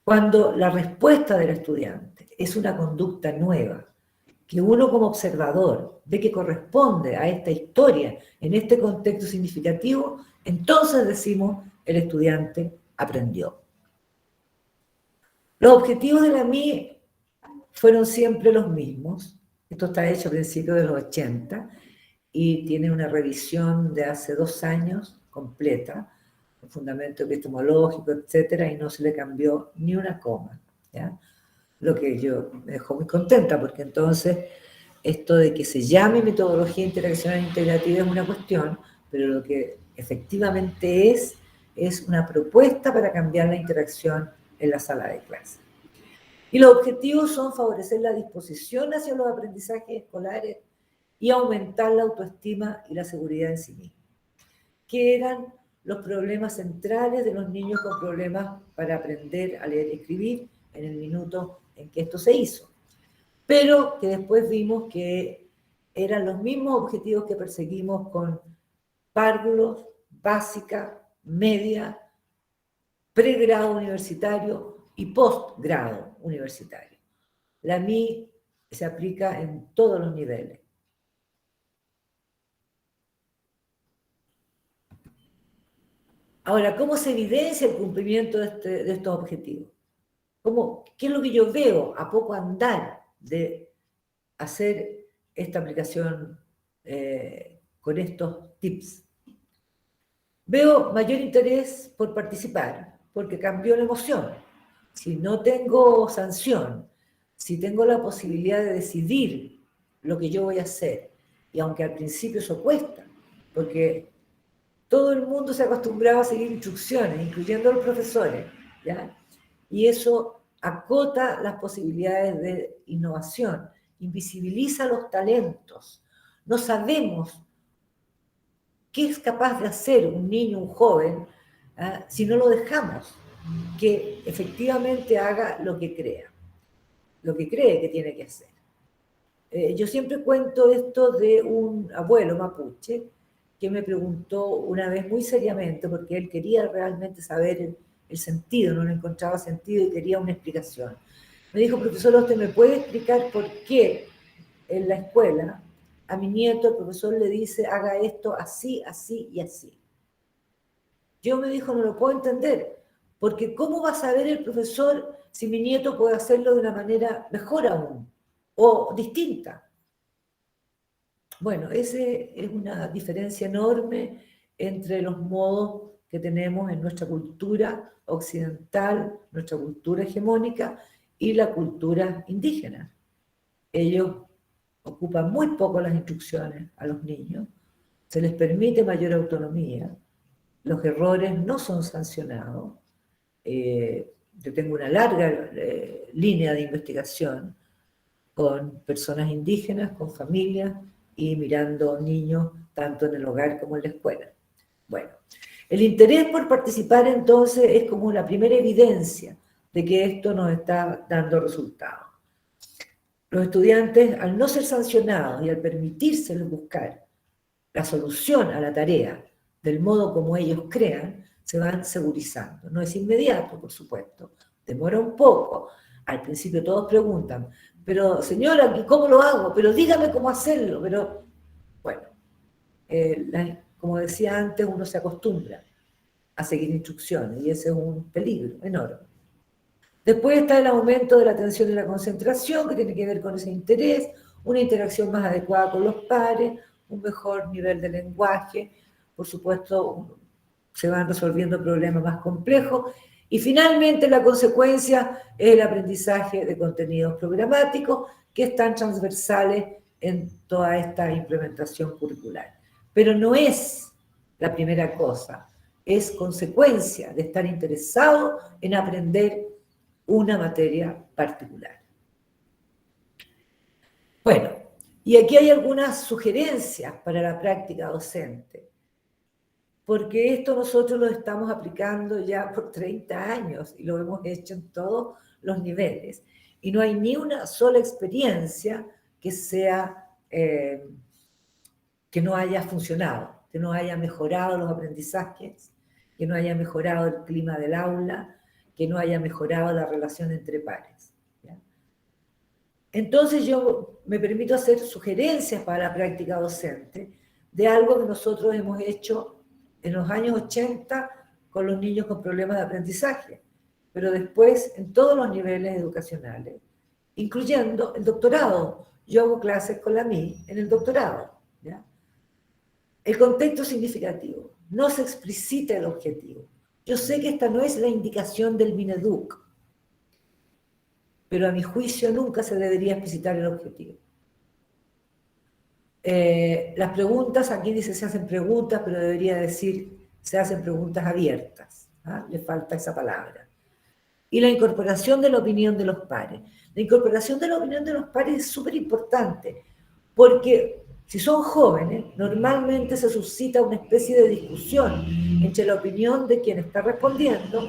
Cuando la respuesta del estudiante es una conducta nueva, que uno como observador ve que corresponde a esta historia, en este contexto significativo, entonces decimos, el estudiante aprendió. Los objetivos de la MI fueron siempre los mismos. Esto está hecho a principios de los 80 y tiene una revisión de hace 2 años completa, el fundamento epistemológico, etcétera, y no se le cambió ni una coma, ¿ya? Lo que yo me dejó muy contenta, porque entonces esto de que se llame metodología interaccional integrativa es una cuestión, pero lo que efectivamente es una propuesta para cambiar la interacción en la sala de clase. Y los objetivos son favorecer la disposición hacia los aprendizajes escolares y aumentar la autoestima y la seguridad en sí mismo, que eran los problemas centrales de los niños con problemas para aprender a leer y escribir en el minuto en que esto se hizo. Pero que después vimos que eran los mismos objetivos que perseguimos con párvulos, básica, media, pregrado universitario y postgrado universitario. La MI se aplica en todos los niveles. Ahora, ¿cómo se evidencia el cumplimiento de estos objetivos? ¿Qué es lo que yo veo a poco andar de hacer esta aplicación con estos tips? Veo mayor interés por participar, porque cambió la emoción. Si no tengo sanción, si tengo la posibilidad de decidir lo que yo voy a hacer, y aunque al principio eso cuesta, porque todo el mundo se acostumbraba a seguir instrucciones, incluyendo los profesores, ¿ya? Y eso acota las posibilidades de innovación, invisibiliza los talentos. No sabemos qué es capaz de hacer un niño, un joven, si no lo dejamos que efectivamente haga lo que crea, lo que cree que tiene que hacer. Yo siempre cuento esto de un abuelo mapuche que me preguntó una vez muy seriamente, porque él quería realmente saber el sentido, no le encontraba sentido y quería una explicación. Me dijo: profesor, ¿usted me puede explicar por qué en la escuela a mi nieto el profesor le dice haga esto así, así y así? Yo, me dijo, no lo puedo entender, porque ¿cómo va a saber el profesor si mi nieto puede hacerlo de una manera mejor aún o distinta? Bueno, esa es una diferencia enorme entre los modos que tenemos en nuestra cultura occidental, nuestra cultura hegemónica y la cultura indígena. Ellos ocupan muy poco las instrucciones a los niños, se les permite mayor autonomía, los errores no son sancionados. Yo tengo una larga línea de investigación con personas indígenas, con familias y mirando niños tanto en el hogar como en la escuela. Bueno, el interés por participar entonces es como la primera evidencia de que esto nos está dando resultados. Los estudiantes, al no ser sancionados y al permitírseles buscar la solución a la tarea del modo como ellos crean, se van segurizando. No es inmediato, por supuesto, demora un poco. Al principio todos preguntan, pero señora, ¿cómo lo hago? Pero dígame cómo hacerlo. Pero bueno, como decía antes, uno se acostumbra a seguir instrucciones y ese es un peligro enorme. Después está el aumento de la atención y la concentración, que tiene que ver con ese interés, una interacción más adecuada con los pares, un mejor nivel de lenguaje, por supuesto, se van resolviendo problemas más complejos, y finalmente la consecuencia es el aprendizaje de contenidos programáticos que están transversales en toda esta implementación curricular. Pero no es la primera cosa, es consecuencia de estar interesado en aprender una materia particular. Bueno, y aquí hay algunas sugerencias para la práctica docente, porque esto nosotros lo estamos aplicando ya por 30 años y lo hemos hecho en todos los niveles. Y no hay ni una sola experiencia que sea, que no haya funcionado, que no haya mejorado los aprendizajes, que no haya mejorado el clima del aula, que no haya mejorado la relación entre pares. ¿Ya? Entonces yo me permito hacer sugerencias para la práctica docente de algo que nosotros hemos hecho en los años 80 con los niños con problemas de aprendizaje, pero después en todos los niveles educacionales, incluyendo el doctorado. Yo hago clases con la MI en el doctorado. ¿Ya? El contexto significativo, no se explicita el objetivo. Yo sé que esta no es la indicación del Mineduc, pero a mi juicio nunca se debería explicitar el objetivo. Las preguntas, aquí dice se hacen preguntas, pero debería decir se hacen preguntas abiertas. ¿Ah? Le falta esa palabra. y la incorporación de la opinión de los pares. La incorporación de la opinión de los pares es súper importante, porque si son jóvenes, normalmente se suscita una especie de discusión entre la opinión de quien está respondiendo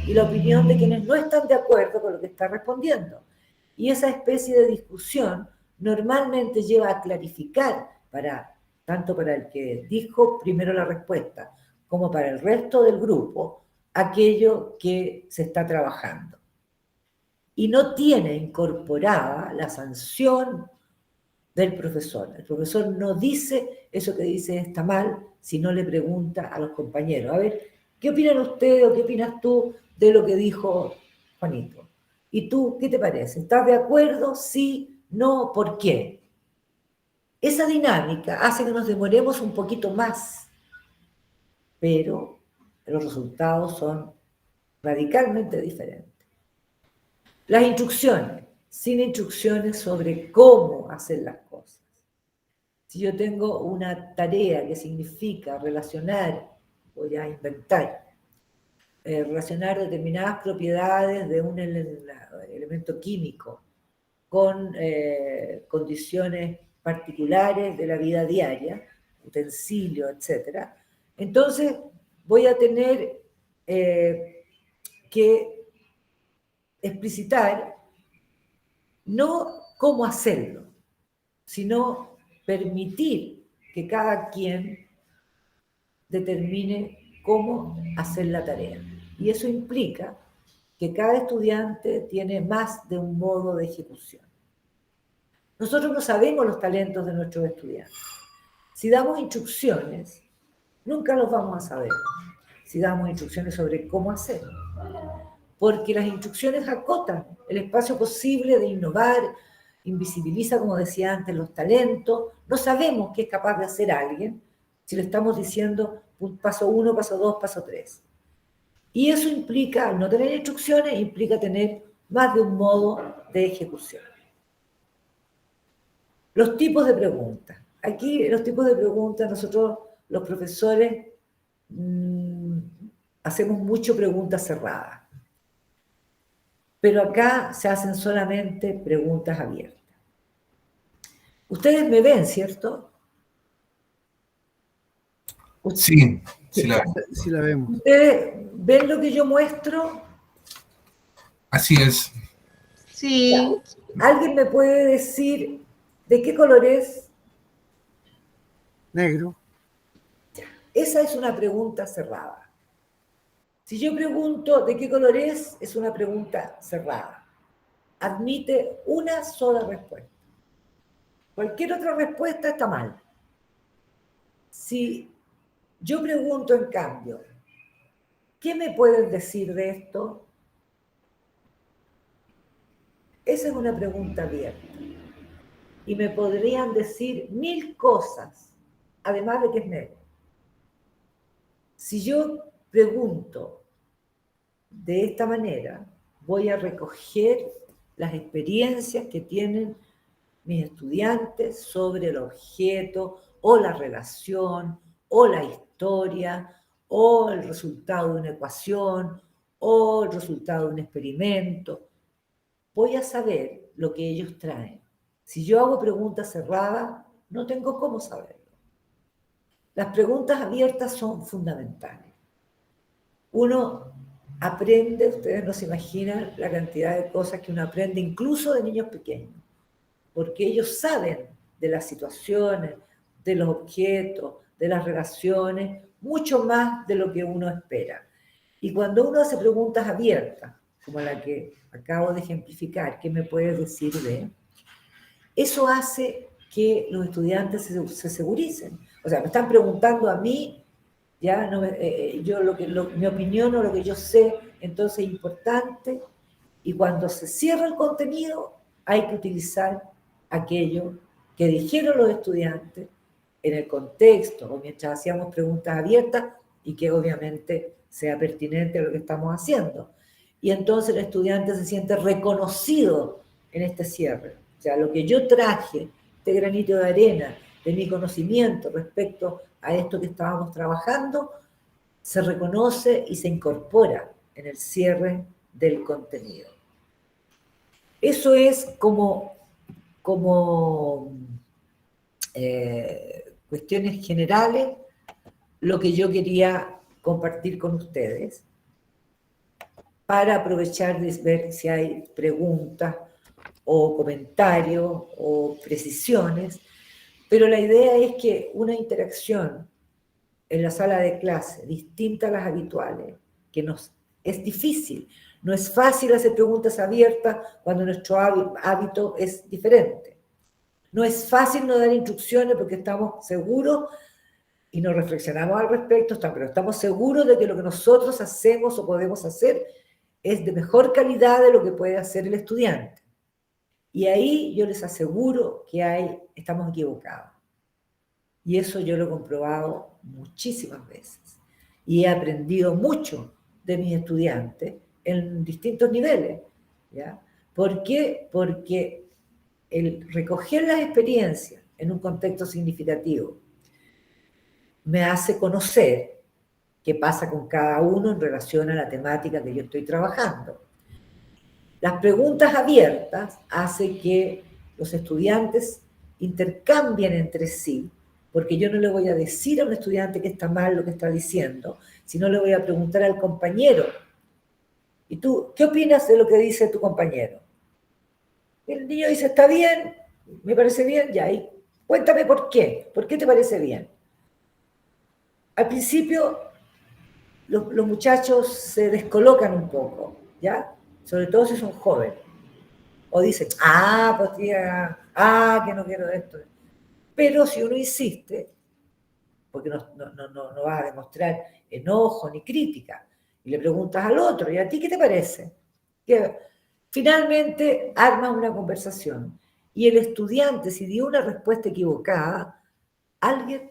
y la opinión de quienes no están de acuerdo con lo que está respondiendo. Y esa especie de discusión normalmente lleva a clarificar, tanto para el que dijo primero la respuesta, como para el resto del grupo, aquello que se está trabajando. Y no tiene incorporada la sanción del profesor. El profesor no dice eso que dice está mal, si no le pregunta a los compañeros. A ver, ¿qué opinan ustedes o qué opinas tú de lo que dijo Juanito? ¿Y tú qué te parece? ¿Estás de acuerdo? Sí, no, ¿por qué? Esa dinámica hace que nos demoremos un poquito más, pero los resultados son radicalmente diferentes. Las instrucciones, sin instrucciones sobre cómo hacer las cosas. Si yo tengo una tarea que significa relacionar, voy a inventar, relacionar determinadas propiedades de un elemento químico con condiciones particulares de la vida diaria, utensilios, etc. Entonces voy a tener que explicitar no cómo hacerlo, sino permitir que cada quien determine cómo hacer la tarea. Y eso implica que cada estudiante tiene más de un modo de ejecución. Nosotros no sabemos los talentos de nuestros estudiantes. Si damos instrucciones, nunca los vamos a saber. Si damos instrucciones sobre cómo hacerlo. Porque las instrucciones acotan el espacio posible de innovar, invisibiliza, como decía antes, los talentos. No sabemos qué es capaz de hacer alguien si le estamos diciendo paso 1, paso 2, paso 3. Y eso implica, al no tener instrucciones, implica tener más de un modo de ejecución. Los tipos de preguntas. Aquí, los tipos de preguntas, nosotros, los profesores, hacemos mucho preguntas cerradas. Pero acá se hacen solamente preguntas abiertas. Ustedes me ven, ¿cierto? Sí, sí la vemos. ¿Ustedes ven lo que yo muestro? Así es. Sí. ¿Alguien me puede decir de qué color es? Negro. Esa es una pregunta cerrada. Si yo pregunto de qué color es una pregunta cerrada. Admite una sola respuesta. Cualquier otra respuesta está mal. Si yo pregunto, en cambio, ¿qué me pueden decir de esto? Esa es una pregunta abierta. Y me podrían decir 1000 cosas, además de que es negro. Si yo pregunto de esta manera, voy a recoger las experiencias que tienen mis estudiantes sobre el objeto o la relación o la historia o el resultado de una ecuación o el resultado de un experimento. Voy a saber lo que ellos traen. Si yo hago preguntas cerradas, no tengo cómo saberlo. Las preguntas abiertas son fundamentales. Uno aprende, ustedes no se imaginan la cantidad de cosas que uno aprende, incluso de niños pequeños, porque ellos saben de las situaciones, de los objetos, de las relaciones, mucho más de lo que uno espera. Y cuando uno hace preguntas abiertas, como la que acabo de ejemplificar, ¿qué me puedes decir de? Eso hace que los estudiantes se seguricen. O sea, me están preguntando a mí, ya no, mi opinión o lo que yo sé, entonces es importante. Y cuando se cierra el contenido, hay que utilizar aquello que dijeron los estudiantes en el contexto o mientras hacíamos preguntas abiertas y que obviamente sea pertinente a lo que estamos haciendo. Y entonces el estudiante se siente reconocido en este cierre. O sea, lo que yo traje, este granito de arena, de mi conocimiento respecto a esto que estábamos trabajando, se reconoce y se incorpora en el cierre del contenido. Eso es como cuestiones generales lo que yo quería compartir con ustedes para aprovechar de ver si hay preguntas o comentarios o precisiones, pero la idea es que una interacción en la sala de clase distinta a las habituales, que nos es difícil, no es fácil hacer preguntas abiertas cuando nuestro hábito es diferente. No es fácil no dar instrucciones porque estamos seguros y nos reflexionamos al respecto, pero estamos seguros de que lo que nosotros hacemos o podemos hacer es de mejor calidad de lo que puede hacer el estudiante. Y ahí yo les aseguro que estamos equivocados. Y eso yo lo he comprobado muchísimas veces. Y he aprendido mucho de mis estudiantes en distintos niveles. ¿Ya? ¿Por qué? Porque el recoger las experiencias en un contexto significativo me hace conocer qué pasa con cada uno en relación a la temática que yo estoy trabajando. Las preguntas abiertas hacen que los estudiantes intercambien entre sí, porque yo no le voy a decir a un estudiante que está mal lo que está diciendo, sino le voy a preguntar al compañero. ¿Y tú qué opinas de lo que dice tu compañero? El niño dice, está bien, me parece bien, ya, y cuéntame por qué te parece bien. Al principio los muchachos se descolocan un poco, ¿ya? Sobre todo si son jóvenes. O dicen, pues tía, que no quiero esto. Pero si uno insiste, porque no vas a demostrar enojo ni crítica, y le preguntas al otro, ¿y a ti qué te parece? Que finalmente armas una conversación. Y el estudiante, si dio una respuesta equivocada, alguien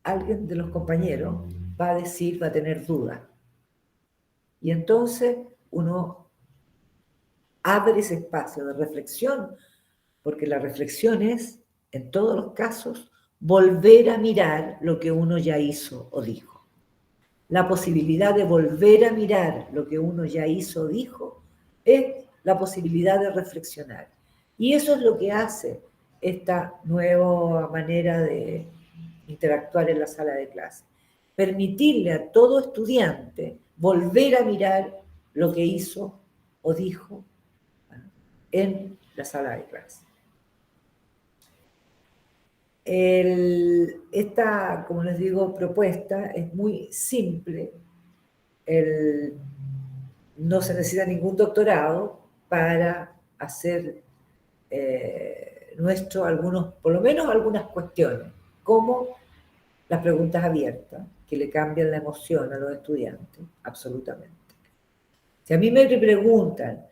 de los compañeros va a tener dudas. Y entonces uno abre ese espacio de reflexión, porque la reflexión es, en todos los casos, volver a mirar lo que uno ya hizo o dijo. La posibilidad de volver a mirar lo que uno ya hizo o dijo es la posibilidad de reflexionar. Y eso es lo que hace esta nueva manera de interactuar en la sala de clase. Permitirle a todo estudiante volver a mirar lo que hizo o dijo en la sala de clase. Esta, como les digo, propuesta es muy simple. No se necesita ningún doctorado para hacer por lo menos algunas cuestiones, como las preguntas abiertas, que le cambian la emoción a los estudiantes, absolutamente. Si a mí me preguntan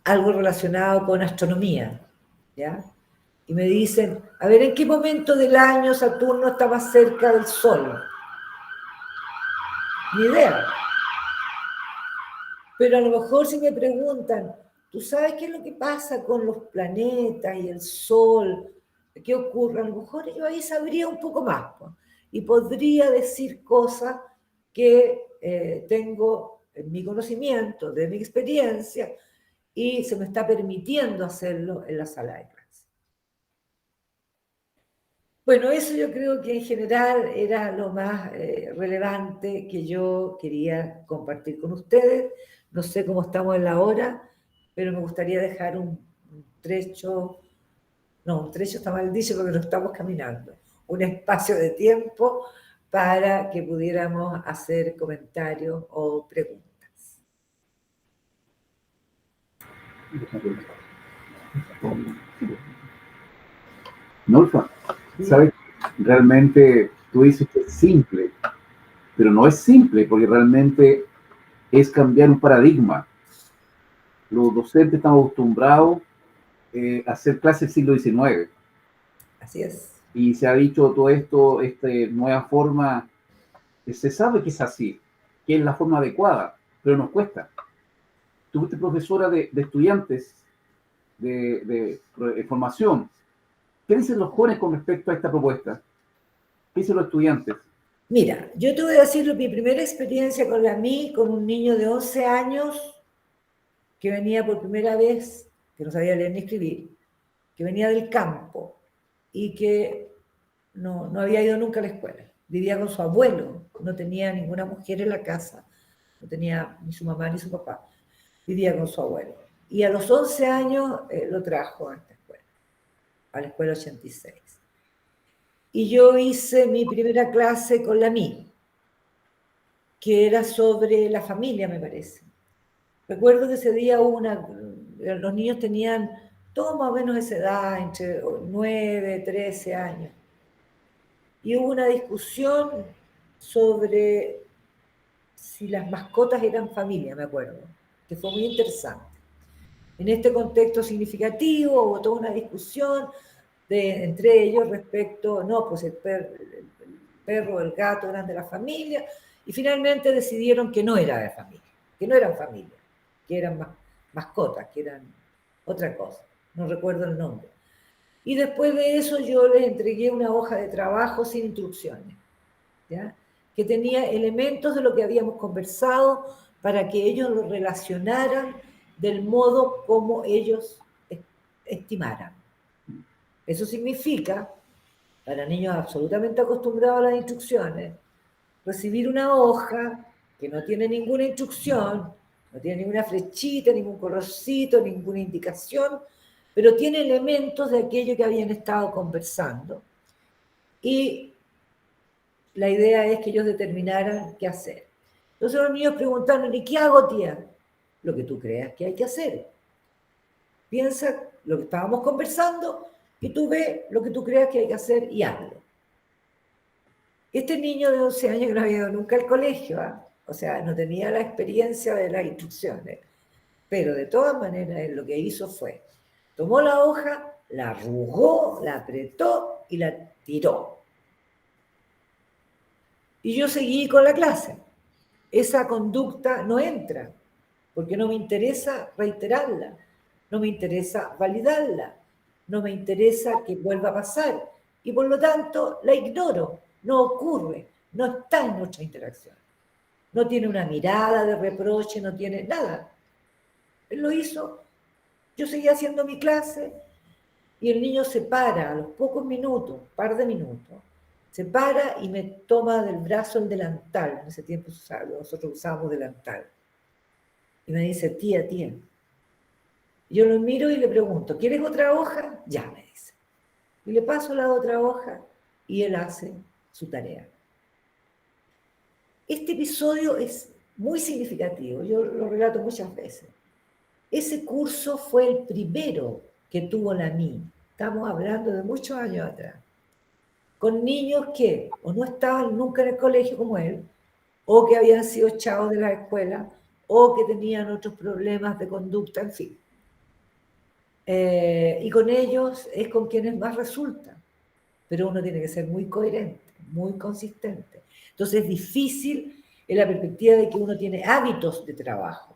algo relacionado con astronomía, ¿ya? Y me dicen, a ver, ¿en qué momento del año Saturno está más cerca del Sol? Ni idea. Pero a lo mejor si me preguntan, ¿tú sabes qué es lo que pasa con los planetas y el Sol? ¿Qué ocurre? A lo mejor yo ahí sabría un poco más, pues, y podría decir cosas que tengo en mi conocimiento, de mi experiencia, y se me está permitiendo hacerlo en la sala de clase. Bueno, eso yo creo que en general era lo más relevante que yo quería compartir con ustedes. No sé cómo estamos en la hora, pero me gustaría dejar un trecho está mal dicho porque no estamos caminando, un espacio de tiempo para que pudiéramos hacer comentarios o preguntas. Nolfa, ¿sabes? Realmente tú dices que es simple, pero no es simple porque realmente es cambiar un paradigma. Los docentes estamos acostumbrados a hacer clases del siglo XIX. Así es. Y se ha dicho todo esto, esta nueva forma, se sabe que es así, que es la forma adecuada, pero nos cuesta. Tú fuiste profesora de estudiantes de formación. ¿Qué dicen los jóvenes con respecto a esta propuesta? ¿Qué dicen los estudiantes? Mira, yo te voy a decir mi primera experiencia con la MI, con un niño de 11 años que venía por primera vez, que no sabía leer ni escribir, que venía del campo y que no había ido nunca a la escuela. Vivía con su abuelo, no tenía ninguna mujer en la casa, no tenía ni su mamá ni su papá, vivía con su abuelo. Y a los 11 años lo trajo a esta escuela, a la escuela 86. Y yo hice mi primera clase con la MI, que era sobre la familia, me parece. Recuerdo que ese día los niños tenían todos más o menos esa edad, entre 9, 13 años. Y hubo una discusión sobre si las mascotas eran familia, me acuerdo, que fue muy interesante. En este contexto significativo hubo toda una discusión entre ellos respecto, no, pues el perro o el gato eran de la familia, y finalmente decidieron que no era de familia, que no eran familia, que eran mascotas, que eran otra cosa, no recuerdo el nombre. Y después de eso yo les entregué una hoja de trabajo sin instrucciones, ¿ya? Que tenía elementos de lo que habíamos conversado para que ellos lo relacionaran del modo como ellos estimaran. Eso significa, para niños absolutamente acostumbrados a las instrucciones, recibir una hoja que no tiene ninguna instrucción, no tiene ninguna flechita, ningún colorcito, ninguna indicación, pero tiene elementos de aquello que habían estado conversando. Y la idea es que ellos determinaran qué hacer. Entonces los niños preguntaron, ¿y qué hago, tía? Lo que tú creas que hay que hacer. Piensa lo que estábamos conversando y tú ves lo que tú creas que hay que hacer y hazlo. Este niño de 11 años que no había ido nunca al colegio, o sea, no tenía la experiencia de las instrucciones, pero de todas maneras él lo que hizo fue, tomó la hoja, la arrugó, la apretó y la tiró. Y yo seguí con la clase. Esa conducta no entra, porque no me interesa reiterarla, no me interesa validarla, no me interesa que vuelva a pasar, y por lo tanto la ignoro, no ocurre, no está en nuestra interacción. No tiene una mirada de reproche, no tiene nada. Él lo hizo, yo seguía haciendo mi clase, y el niño se para a los pocos minutos, par de minutos, se para y me toma del brazo el delantal. En ese tiempo nosotros usábamos delantal. Y me dice, tía. Yo lo miro y le pregunto, ¿quieres otra hoja? Ya, me dice. Y le paso la otra hoja y él hace su tarea. Este episodio es muy significativo, yo lo relato muchas veces. Ese curso fue el primero que tuvo la MI. Estamos hablando de muchos años atrás. Con niños que o no estaban nunca en el colegio como él, o que habían sido echados de la escuela, o que tenían otros problemas de conducta, en fin. Y con ellos es con quienes más resulta. Pero uno tiene que ser muy coherente, muy consistente. Entonces es difícil en la perspectiva de que uno tiene hábitos de trabajo.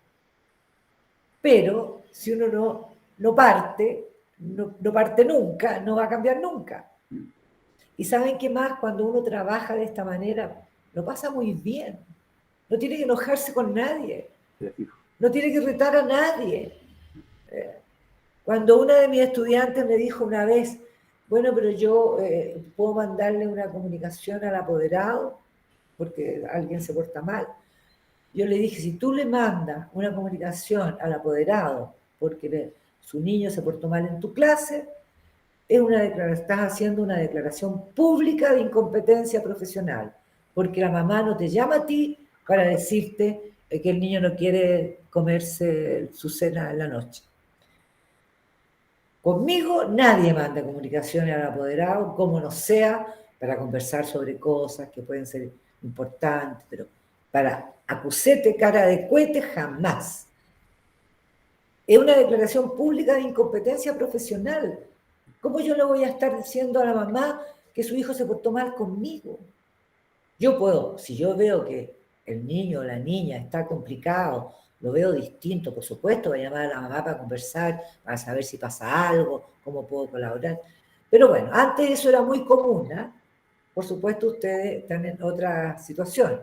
Pero si uno no parte nunca, no va a cambiar nunca. Y ¿saben qué más? Cuando uno trabaja de esta manera, lo pasa muy bien. No tiene que enojarse con nadie. No tiene que retar a nadie. Cuando una de mis estudiantes me dijo una vez, bueno, pero yo puedo mandarle una comunicación al apoderado porque alguien se porta mal. Yo le dije, si tú le mandas una comunicación al apoderado porque su niño se portó mal en tu clase, estás haciendo una declaración pública de incompetencia profesional, porque la mamá no te llama a ti para decirte que el niño no quiere comerse su cena en la noche. Conmigo nadie manda comunicaciones al apoderado, como no sea, para conversar sobre cosas que pueden ser importantes, pero para acusarte cara de cohete, jamás. Es una declaración pública de incompetencia profesional. ¿Cómo yo le voy a estar diciendo a la mamá que su hijo se portó mal conmigo? Yo puedo, si yo veo que el niño o la niña está complicado, lo veo distinto, por supuesto, voy a llamar a la mamá para conversar, para saber si pasa algo, cómo puedo colaborar. Pero bueno, antes eso era muy común, ¿eh? por supuesto, ustedes están en otra situación.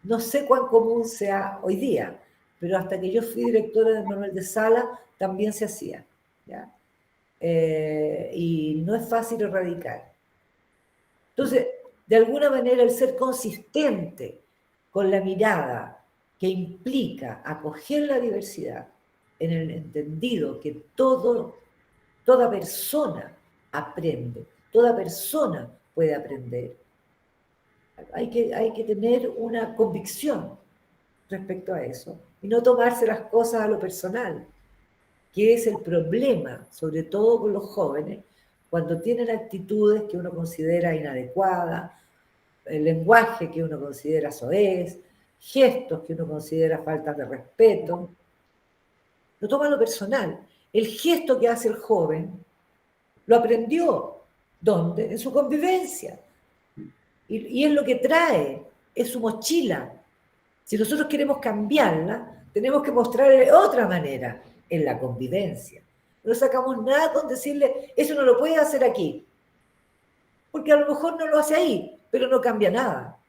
No sé cuán común sea hoy día, pero hasta que yo fui directora del Manuel de Sala, también se hacía, ¿ya? Y no es fácil erradicar. Entonces, de alguna manera, el ser consistente con la mirada que implica acoger la diversidad, en el entendido que toda persona aprende, toda persona puede aprender. Hay que tener una convicción respecto a eso y no tomarse las cosas a lo personal, que es el problema, sobre todo con los jóvenes, cuando tienen actitudes que uno considera inadecuadas, el lenguaje que uno considera soez, gestos que uno considera falta de respeto. Lo toma a lo personal. El gesto que hace el joven lo aprendió. ¿Dónde? En su convivencia. Y es lo que trae, es su mochila. Si nosotros queremos cambiarla, tenemos que mostrarle otra manera en la convivencia. No sacamos nada con decirle, eso no lo puedes hacer aquí. Porque a lo mejor no lo hace ahí, pero no cambia nada.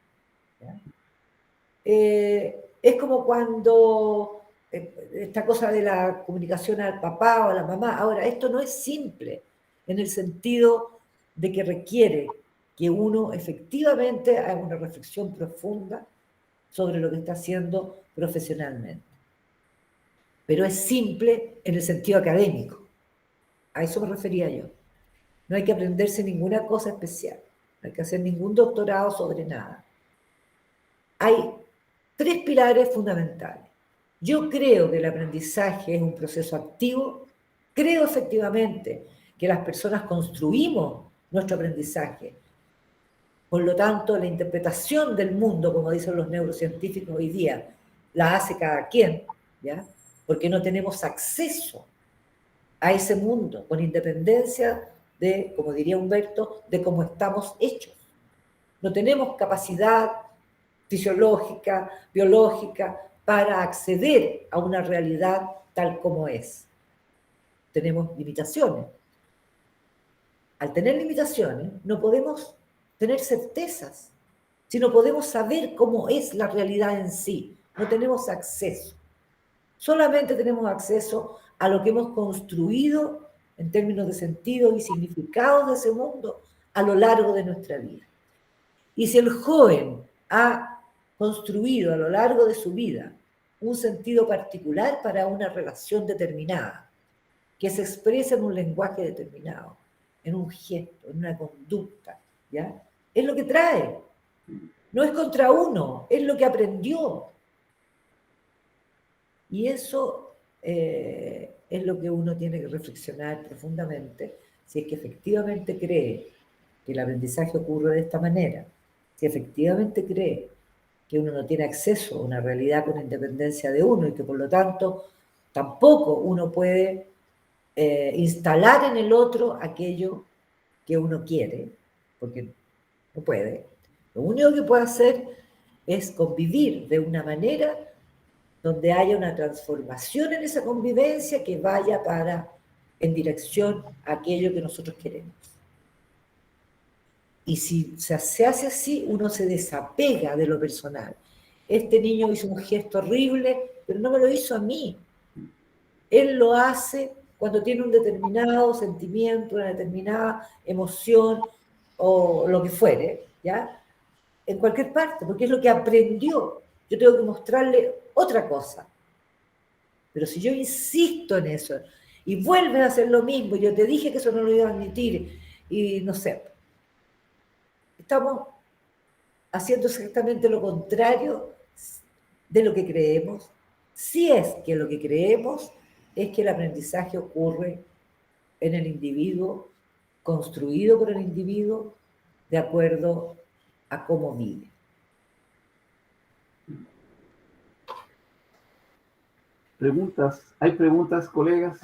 Es como cuando esta cosa de la comunicación al papá o a la mamá. Ahora, esto no es simple en el sentido de que requiere que uno efectivamente haga una reflexión profunda sobre lo que está haciendo profesionalmente. Pero es simple en el sentido académico. A eso me refería yo. No hay que aprenderse ninguna cosa especial. No hay que hacer ningún doctorado sobre nada. Hay 3 pilares fundamentales. Yo creo que el aprendizaje es un proceso activo. Creo efectivamente que las personas construimos nuestro aprendizaje. Por lo tanto, la interpretación del mundo, como dicen los neurocientíficos hoy día, la hace cada quien, ¿ya? Porque no tenemos acceso a ese mundo, con independencia de, como diría Humberto, de cómo estamos hechos. No tenemos capacidad fisiológica, biológica, para acceder a una realidad tal como es. Tenemos limitaciones. Al tener limitaciones, no podemos tener certezas, sino podemos saber cómo es la realidad en sí. No tenemos acceso. Solamente tenemos acceso a lo que hemos construido en términos de sentido y significado de ese mundo a lo largo de nuestra vida. Y si el joven ha construido a lo largo de su vida un sentido particular para una relación determinada, que se expresa en un lenguaje determinado, en un gesto, en una conducta, ¿ya? Es lo que trae. No es contra uno, es lo que aprendió. Y eso es lo que uno tiene que reflexionar profundamente, si es que efectivamente cree que el aprendizaje ocurre de esta manera, si efectivamente cree que uno no tiene acceso a una realidad con independencia de uno y que por lo tanto tampoco uno puede instalar en el otro aquello que uno quiere, porque no puede. Lo único que puede hacer es convivir de una manera donde haya una transformación en esa convivencia que vaya en dirección a aquello que nosotros queremos. Y si se hace así, uno se desapega de lo personal. Este niño hizo un gesto horrible, pero no me lo hizo a mí. Él lo hace cuando tiene un determinado sentimiento, una determinada emoción o lo que fuere, ¿ya? En cualquier parte, porque es lo que aprendió. Yo tengo que mostrarle otra cosa. Pero si yo insisto en eso y vuelves a hacer lo mismo, yo te dije que eso no lo iba a admitir, y no sé, estamos haciendo exactamente lo contrario de lo que creemos, si es que lo que creemos es que el aprendizaje ocurre en el individuo, construido por el individuo, de acuerdo a cómo vive. ¿Preguntas? ¿Hay preguntas, colegas?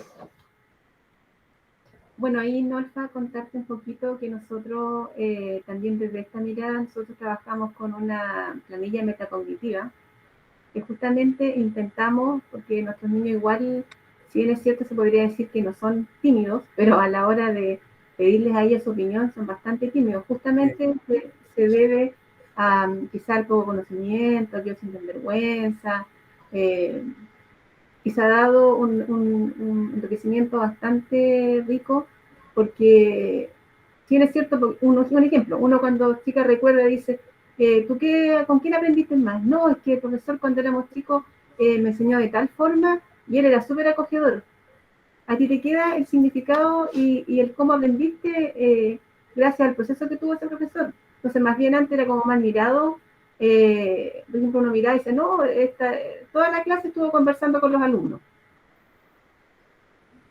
Bueno, ahí Norfa, contarte un poquito que nosotros también desde esta mirada, nosotros trabajamos con una planilla metacognitiva, que justamente intentamos, porque nuestros niños igual, si bien es cierto, se podría decir que no son tímidos, pero a la hora de pedirles a ellos su opinión son bastante tímidos. Justamente se debe a quizá al poco conocimiento, que sienten vergüenza, y se ha dado un enriquecimiento bastante rico, porque tiene cierto, un ejemplo, uno cuando chica recuerda, dice, ¿con quién aprendiste más? No, es que el profesor cuando éramos chicos me enseñó de tal forma y él era súper acogedor. A ti te queda el significado y el cómo aprendiste gracias al proceso que tuvo ese profesor. Entonces, más bien antes era como mal mirado. Por ejemplo, uno miraba y dice, no, toda la clase estuvo conversando con los alumnos.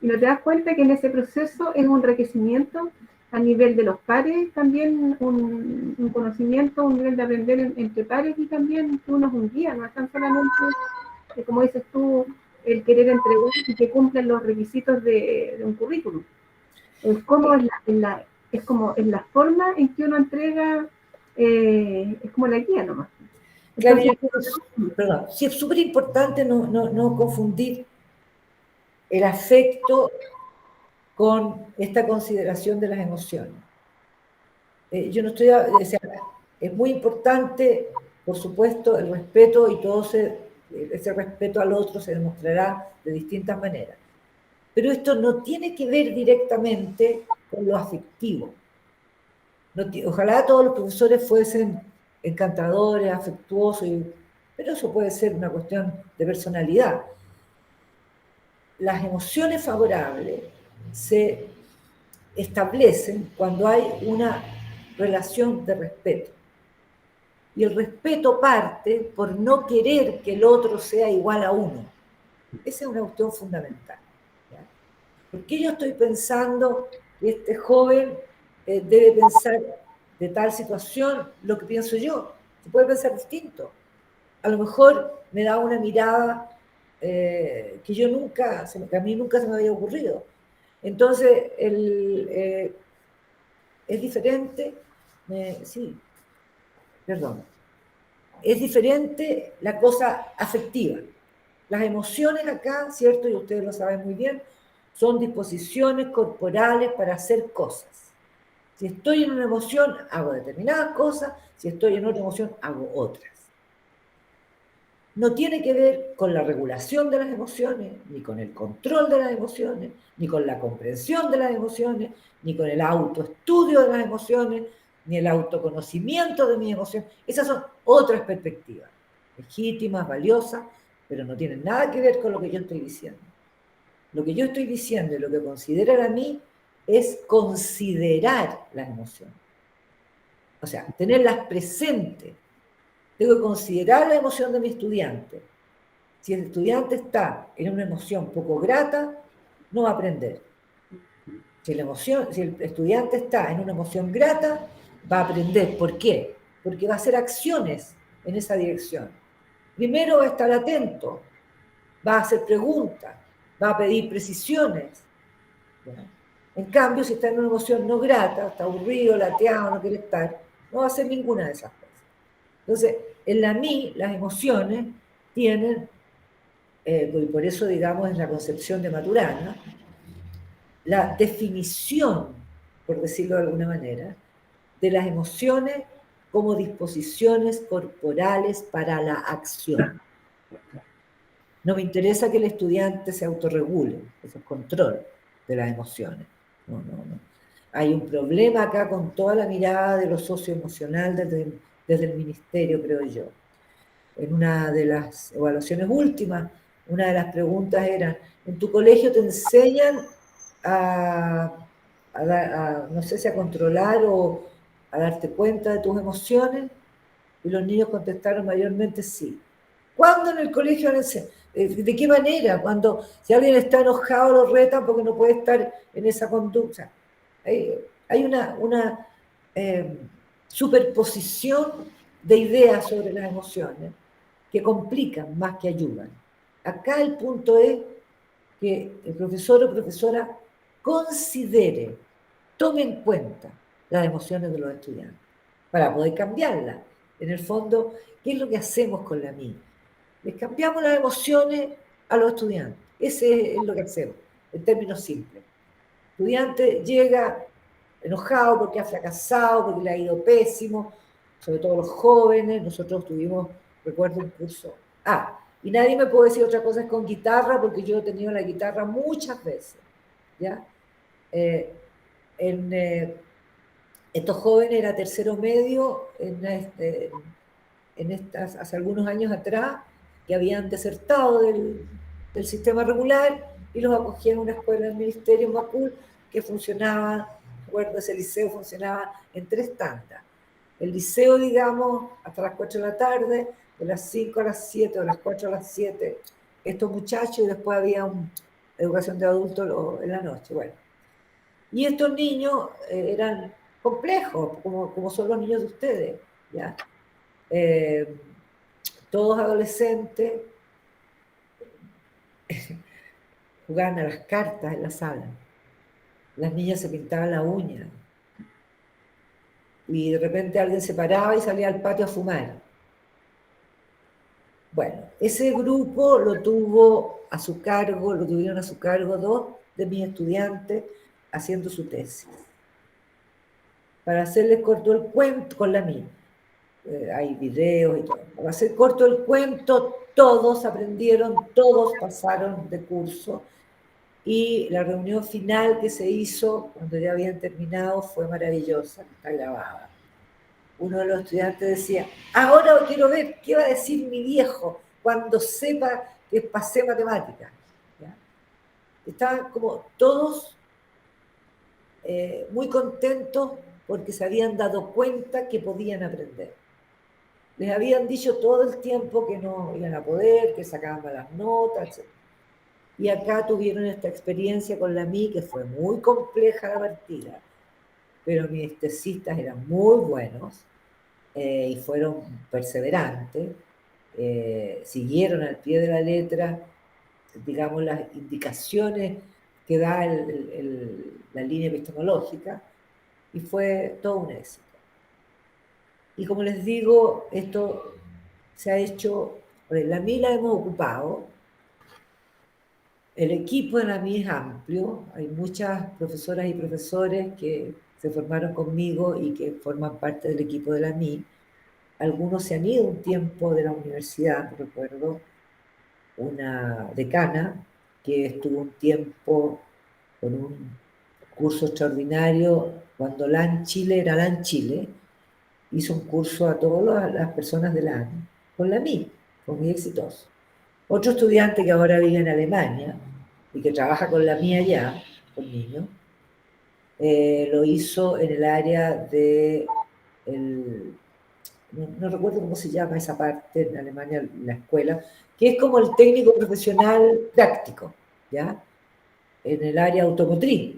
Y no te das cuenta que en ese proceso es un enriquecimiento a nivel de los pares, también un conocimiento, un nivel de aprender entre pares, y también que uno es un guía, no es tan solamente, como dices tú, el querer entregar y que cumplan los requisitos de un currículum. Es como en la forma en que uno entrega, es como la guía nomás. Claro, Entonces, perdón, sí es súper importante no confundir el afecto con esta consideración de las emociones. Yo no estoy, o sea, es muy importante, por supuesto, el respeto, y todo ese respeto al otro se demostrará de distintas maneras. Pero esto no tiene que ver directamente con lo afectivo. Ojalá todos los profesores fuesen encantadores, afectuosos, pero eso puede ser una cuestión de personalidad. Las emociones favorables se establecen cuando hay una relación de respeto. Y el respeto parte por no querer que el otro sea igual a uno. Esa es una cuestión fundamental. ¿Ya? ¿Por qué yo estoy pensando que este joven debe pensar de tal situación lo que pienso yo? Se puede pensar distinto. A lo mejor me da una mirada que a mí nunca se me había ocurrido. Entonces, es diferente, sí, perdón, es diferente la cosa afectiva. Las emociones acá, ¿cierto? Y ustedes lo saben muy bien, son disposiciones corporales para hacer cosas. Si estoy en una emoción, hago determinadas cosas, si estoy en otra emoción, hago otras. No tiene que ver con la regulación de las emociones, ni con el control de las emociones, ni con la comprensión de las emociones, ni con el autoestudio de las emociones, ni el autoconocimiento de mis emociones. Esas son otras perspectivas, legítimas, valiosas, pero no tienen nada que ver con lo que yo estoy diciendo. Lo que yo estoy diciendo y lo que considerar a mí es considerar las emociones. O sea, tenerlas presentes. Tengo que considerar la emoción de mi estudiante. Si el estudiante está en una emoción poco grata, no va a aprender. Si el estudiante está en una emoción grata, va a aprender. ¿Por qué? Porque va a hacer acciones en esa dirección. Primero va a estar atento, va a hacer preguntas, va a pedir precisiones. ¿Ya? En cambio, si está en una emoción no grata, está aburrido, lateado, no quiere estar, no va a hacer ninguna de esas cosas. Entonces, en la mí, las emociones tienen, y por eso, digamos, en la concepción de Maturana, la definición, por decirlo de alguna manera, de las emociones como disposiciones corporales para la acción. No me interesa que el estudiante se autorregule, eso es control de las emociones. No. Hay un problema acá con toda la mirada de lo socioemocional desde el ministerio, creo yo. En una de las evaluaciones últimas, una de las preguntas era, ¿en tu colegio te enseñan no sé si a controlar o a darte cuenta de tus emociones? Y los niños contestaron mayormente sí. ¿Cuándo en el colegio? ¿De qué manera? Si alguien está enojado, lo retan porque no puede estar en esa conducta. Hay una superposición de ideas sobre las emociones que complican más que ayudan. Acá el punto es que el profesor o profesora considere, tome en cuenta las emociones de los estudiantes para poder cambiarlas. En el fondo, ¿qué es lo que hacemos con la MI? Les cambiamos las emociones a los estudiantes. Ese es lo que hacemos, en términos simples. El estudiante llega enojado porque ha fracasado, porque le ha ido pésimo, sobre todo los jóvenes. Nosotros tuvimos, recuerdo, un curso. Y nadie me puede decir otra cosa es con guitarra, porque yo he tenido la guitarra muchas veces, ¿ya? Estos jóvenes era tercero medio hace algunos años atrás, que habían desertado del sistema regular y los acogían a una escuela del Ministerio en Macul que funcionaba, recuerdo, ese liceo funcionaba en 3 tandas. El liceo, digamos, hasta las 4 de la tarde, de las 5 a las 7, o de las 4 a las 7, estos muchachos, y después había educación de adultos en la noche. Bueno. Y estos niños eran complejos, como son los niños de ustedes, ¿ya? Todos adolescentes, jugaban a las cartas en la sala. Las niñas se pintaban la uña. Y de repente alguien se paraba y salía al patio a fumar. Bueno, ese grupo lo tuvieron a su cargo 2 de mis estudiantes haciendo su tesis. Para hacerles corto el cuento, con la mía. Hay videos y todo. Para hacer corto el cuento, todos aprendieron, todos pasaron de curso, y la reunión final que se hizo cuando ya habían terminado fue maravillosa, está grabada. Uno de los estudiantes decía, ahora quiero ver qué va a decir mi viejo cuando sepa que pasé matemáticas. ¿Ya? Estaban como todos muy contentos porque se habían dado cuenta que podían aprender. Les habían dicho todo el tiempo que no iban a poder, que sacaban malas notas, etc. Y acá tuvieron esta experiencia con la MI, que fue muy compleja la partida, pero mis tesistas eran muy buenos y fueron perseverantes, siguieron al pie de la letra, digamos, las indicaciones que da la línea epistemológica, y fue todo un éxito. Y como les digo, esto se ha hecho, la MI la hemos ocupado, el equipo de la MI es amplio, hay muchas profesoras y profesores que se formaron conmigo y que forman parte del equipo de la MI. Algunos se han ido un tiempo de la universidad, recuerdo una decana que estuvo un tiempo con un curso extraordinario, cuando LAN Chile era LAN Chile, hizo un curso a todas las personas de LAN, con la MI, fue muy exitoso. Otro estudiante que ahora vive en Alemania y que trabaja con la MI allá, con niños, lo hizo en el área de, no recuerdo cómo se llama esa parte en Alemania, la escuela, que es como el técnico profesional práctico, ¿ya? En el área automotriz,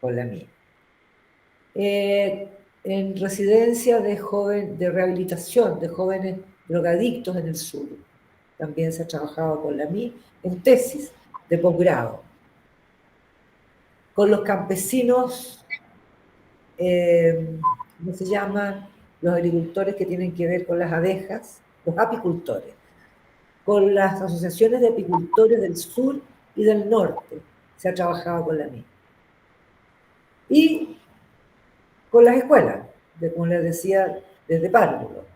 con la MI. En residencia de rehabilitación de jóvenes drogadictos en el sur. También se ha trabajado con la MI en tesis de posgrado. Con los campesinos, ¿cómo se llama? Los agricultores que tienen que ver con las abejas, los apicultores. Con las asociaciones de apicultores del sur y del norte se ha trabajado con la MI. Y con las escuelas, como les decía, desde párvulo.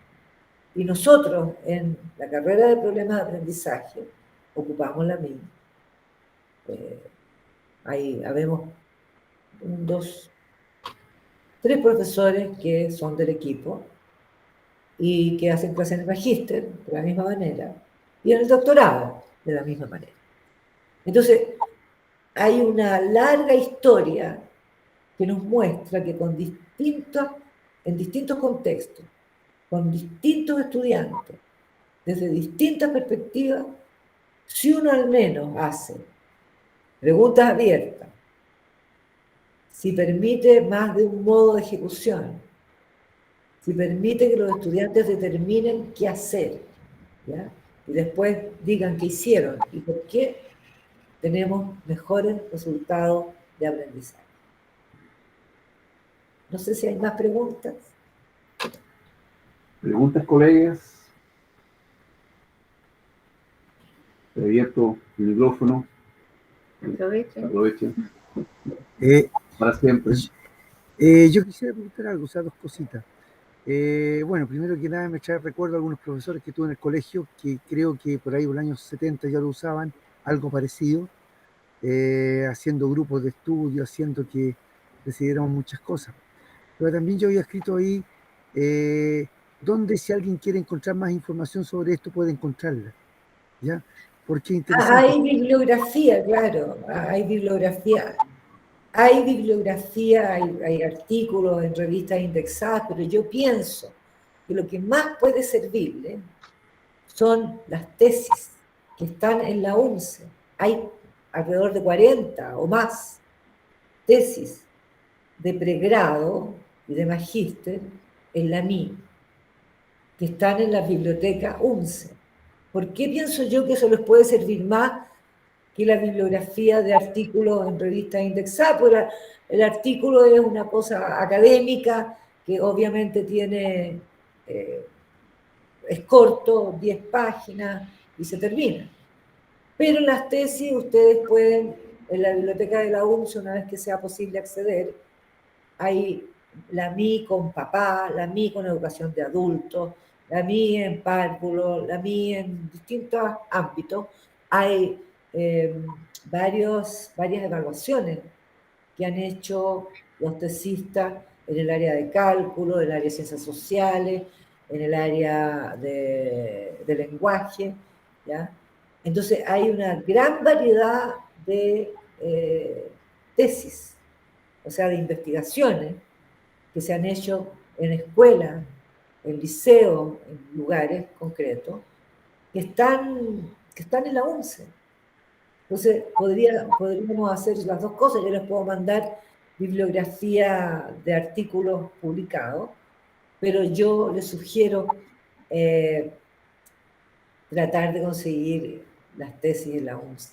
Y nosotros, en la carrera de problemas de aprendizaje, ocupamos la MI. Ahí habemos 1, 2, 3 profesores que son del equipo y que hacen clases en el magíster de la misma manera y en el doctorado de la misma manera. Entonces, hay una larga historia que nos muestra que en distintos contextos, con distintos estudiantes, desde distintas perspectivas, si uno al menos hace preguntas abiertas, si permite más de un modo de ejecución, si permite que los estudiantes determinen qué hacer, ¿ya? Y después digan qué hicieron y por qué, tenemos mejores resultados de aprendizaje. No sé si hay más preguntas. ¿Preguntas, colegas? He abierto el micrófono. Aprovechen. Para siempre. Yo quisiera preguntar algo, o sea, 2 cositas. Bueno, primero que nada me trae recuerdo a algunos profesores que tuve en el colegio, que creo que por ahí por los años 70 ya lo usaban, algo parecido, haciendo grupos de estudio, haciendo que decidiéramos muchas cosas. Pero también yo había escrito ahí donde si alguien quiere encontrar más información sobre esto puede encontrarla, ¿ya? Porque es interesante. Hay bibliografía, claro, hay bibliografía. Hay artículos en revistas indexadas, pero yo pienso que lo que más puede servirle son las tesis que están en la UNCE. Hay alrededor de 40 o más tesis de pregrado y de magíster en la MI, que están en la biblioteca UNCE. ¿Por qué pienso yo que eso les puede servir más que la bibliografía de artículos en revistas indexadas? Porque el artículo es una cosa académica que obviamente tiene, es corto, 10 páginas y se termina. Pero en las tesis ustedes pueden, en la biblioteca de la UNCE, una vez que sea posible acceder, hay la MI con papá, la MI con educación de adultos, la MI en párvulo, la MI en distintos ámbitos. Hay varias evaluaciones que han hecho los tesistas en el área de cálculo, en el área de ciencias sociales, en el área de lenguaje, ¿ya? Entonces hay una gran variedad de tesis, o sea, de investigaciones que se han hecho en escuelas, en liceos, en lugares concretos, que están en la UNCE. Entonces, podríamos hacer las dos cosas. Yo les puedo mandar bibliografía de artículos publicados, pero yo les sugiero tratar de conseguir las tesis en la UNCE,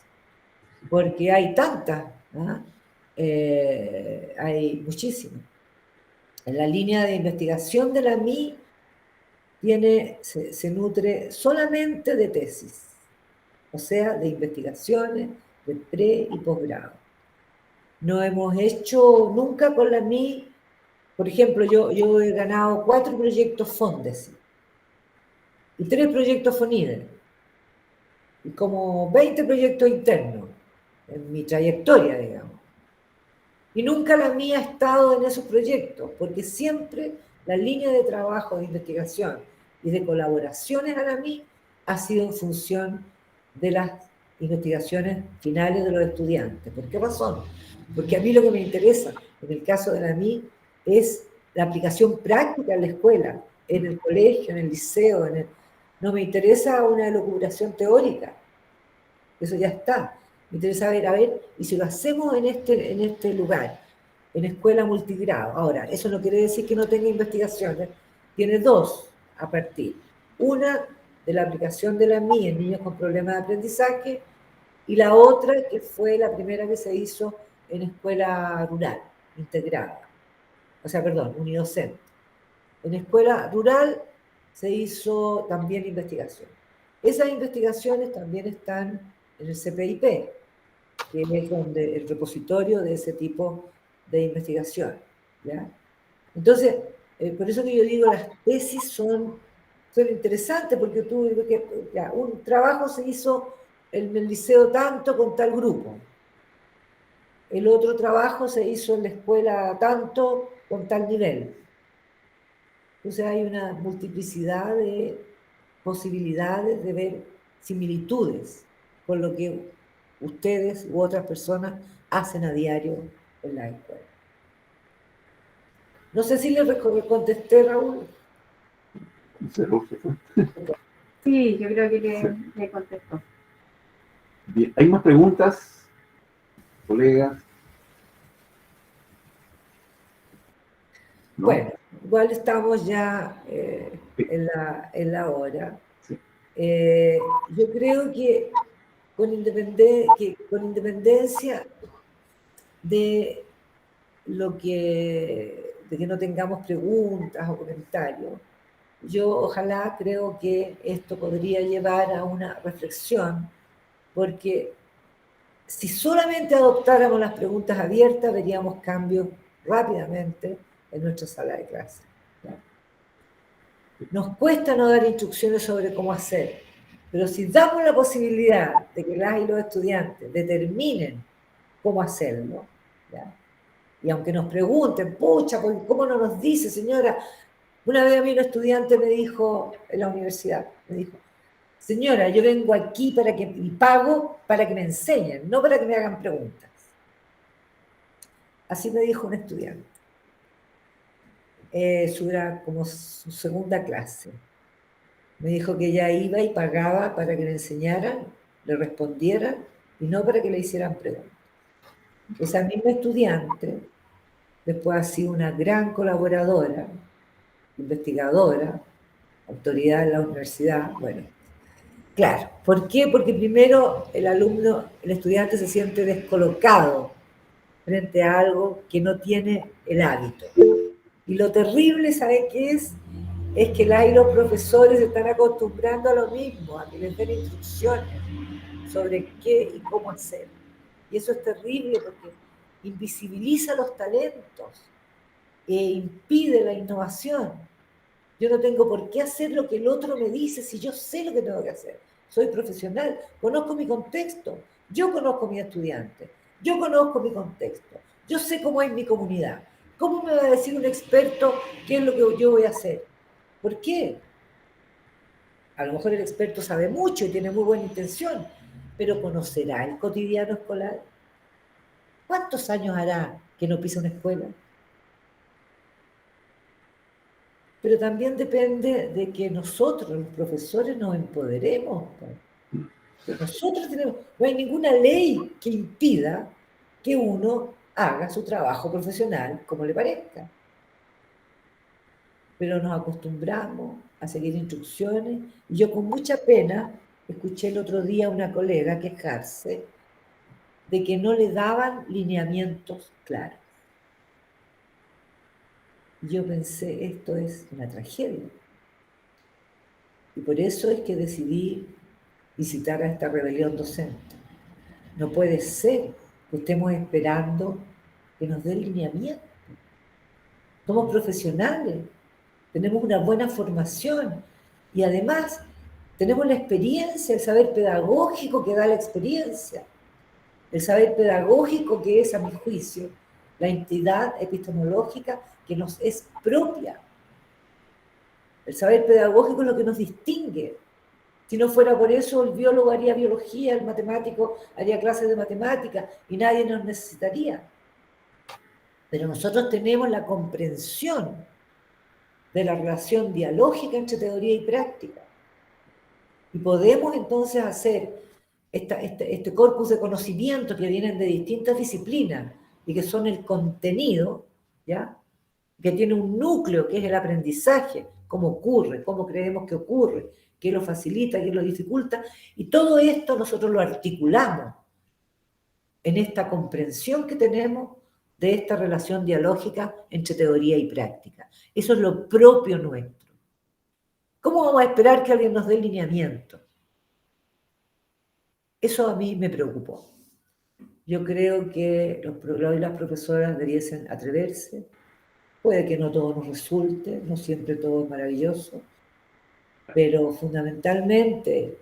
porque hay tantas, ¿no? Hay muchísimas. En la línea de investigación de la MI se nutre solamente de tesis, o sea, de investigaciones de pre y posgrado. No hemos hecho nunca con la MI, por ejemplo, yo he ganado 4 proyectos Fondesit y 3 proyectos Fonide y como 20 proyectos internos en mi trayectoria, digamos. Y nunca la MI ha estado en esos proyectos, porque siempre la línea de trabajo de investigación y de colaboraciones a la MI ha sido en función de las investigaciones finales de los estudiantes. ¿Por qué razón? Porque a mí lo que me interesa, en el caso de la MI, es la aplicación práctica en la escuela, en el colegio, en el liceo, no me interesa una elucubración teórica, eso ya está. Me interesa ver, a ver, y si lo hacemos en este lugar, en escuela multigrado. Ahora, eso no quiere decir que no tenga investigaciones. Tiene 2 a partir. Una de la aplicación de la MI en niños con problemas de aprendizaje y la otra que fue la primera que se hizo en escuela rural, integrada. O sea, perdón, unidocente. En escuela rural se hizo también investigación. Esas investigaciones también están en el CPIP, que es donde el repositorio de ese tipo de investigación, ¿ya? Entonces, por eso que yo digo, las tesis son interesantes, porque ya, un trabajo se hizo en el liceo tanto con tal grupo, el otro trabajo se hizo en la escuela tanto con tal nivel. Entonces hay una multiplicidad de posibilidades de ver similitudes con lo que ustedes u otras personas hacen a diario en la escuela. No sé si le contesté, Raúl. Sí, yo creo que le contesto. Bien, ¿hay más preguntas, colegas? ¿No? Bueno, igual estamos ya en la hora. Sí. Yo creo que con independencia de que no tengamos preguntas o comentarios, yo ojalá creo que esto podría llevar a una reflexión, porque si solamente adoptáramos las preguntas abiertas, veríamos cambios rápidamente en nuestra sala de clase. Nos cuesta no dar instrucciones sobre cómo hacer, pero si damos la posibilidad de que las y los estudiantes determinen cómo hacerlo, ¿ya? Y aunque nos pregunten, pucha, ¿cómo no nos dice, señora? Una vez a mí un estudiante me dijo, en la universidad, me dijo, señora, yo vengo aquí y pago para que me enseñen, no para que me hagan preguntas. Así me dijo un estudiante. Eso era como su segunda clase. Me dijo que ella iba y pagaba para que le enseñaran, le respondieran, y no para que le hicieran preguntas. Esa misma estudiante después ha sido una gran colaboradora, investigadora, autoridad en la universidad. Bueno, claro. ¿Por qué? Porque primero el estudiante se siente descolocado frente a algo que no tiene el hábito. Y lo terrible, ¿sabe qué es? Es que los profesores se están acostumbrando a lo mismo, a que les den instrucciones sobre qué y cómo hacer. Y eso es terrible porque invisibiliza los talentos e impide la innovación. Yo no tengo por qué hacer lo que el otro me dice si yo sé lo que tengo que hacer. Soy profesional, conozco mi contexto, yo conozco a mi estudiante, yo conozco mi contexto, yo sé cómo es mi comunidad. ¿Cómo me va a decir un experto qué es lo que yo voy a hacer? ¿Por qué? A lo mejor el experto sabe mucho y tiene muy buena intención, pero ¿conocerá el cotidiano escolar? ¿Cuántos años hará que no pisa una escuela? Pero también depende de que nosotros, los profesores, nos empoderemos. No hay ninguna ley que impida que uno haga su trabajo profesional como le parezca. Pero nos acostumbramos a seguir instrucciones. Y yo con mucha pena escuché el otro día a una colega quejarse de que no le daban lineamientos claros. Y yo pensé, esto es una tragedia. Y por eso es que decidí visitar a esta rebelión docente. No puede ser que estemos esperando que nos dé lineamiento. Somos profesionales, tenemos una buena formación y además tenemos la experiencia, el saber pedagógico que da la experiencia, el saber pedagógico que es, a mi juicio, la entidad epistemológica que nos es propia. El saber pedagógico es lo que nos distingue. Si no fuera por eso, el biólogo haría biología, el matemático haría clases de matemáticas y nadie nos necesitaría. Pero nosotros tenemos la comprensión de la relación dialógica entre teoría y práctica. Y podemos entonces hacer este corpus de conocimientos que vienen de distintas disciplinas y que son el contenido, ¿ya? Que tiene un núcleo que es el aprendizaje, cómo ocurre, cómo creemos que ocurre, qué lo facilita, qué lo dificulta, y todo esto nosotros lo articulamos en esta comprensión que tenemos de esta relación dialógica entre teoría y práctica. Eso es lo propio nuestro. ¿Cómo vamos a esperar que alguien nos dé lineamiento? Eso a mí me preocupó. Yo creo que las profesoras debiesen atreverse. Puede que no todo nos resulte, no siempre todo es maravilloso, pero fundamentalmente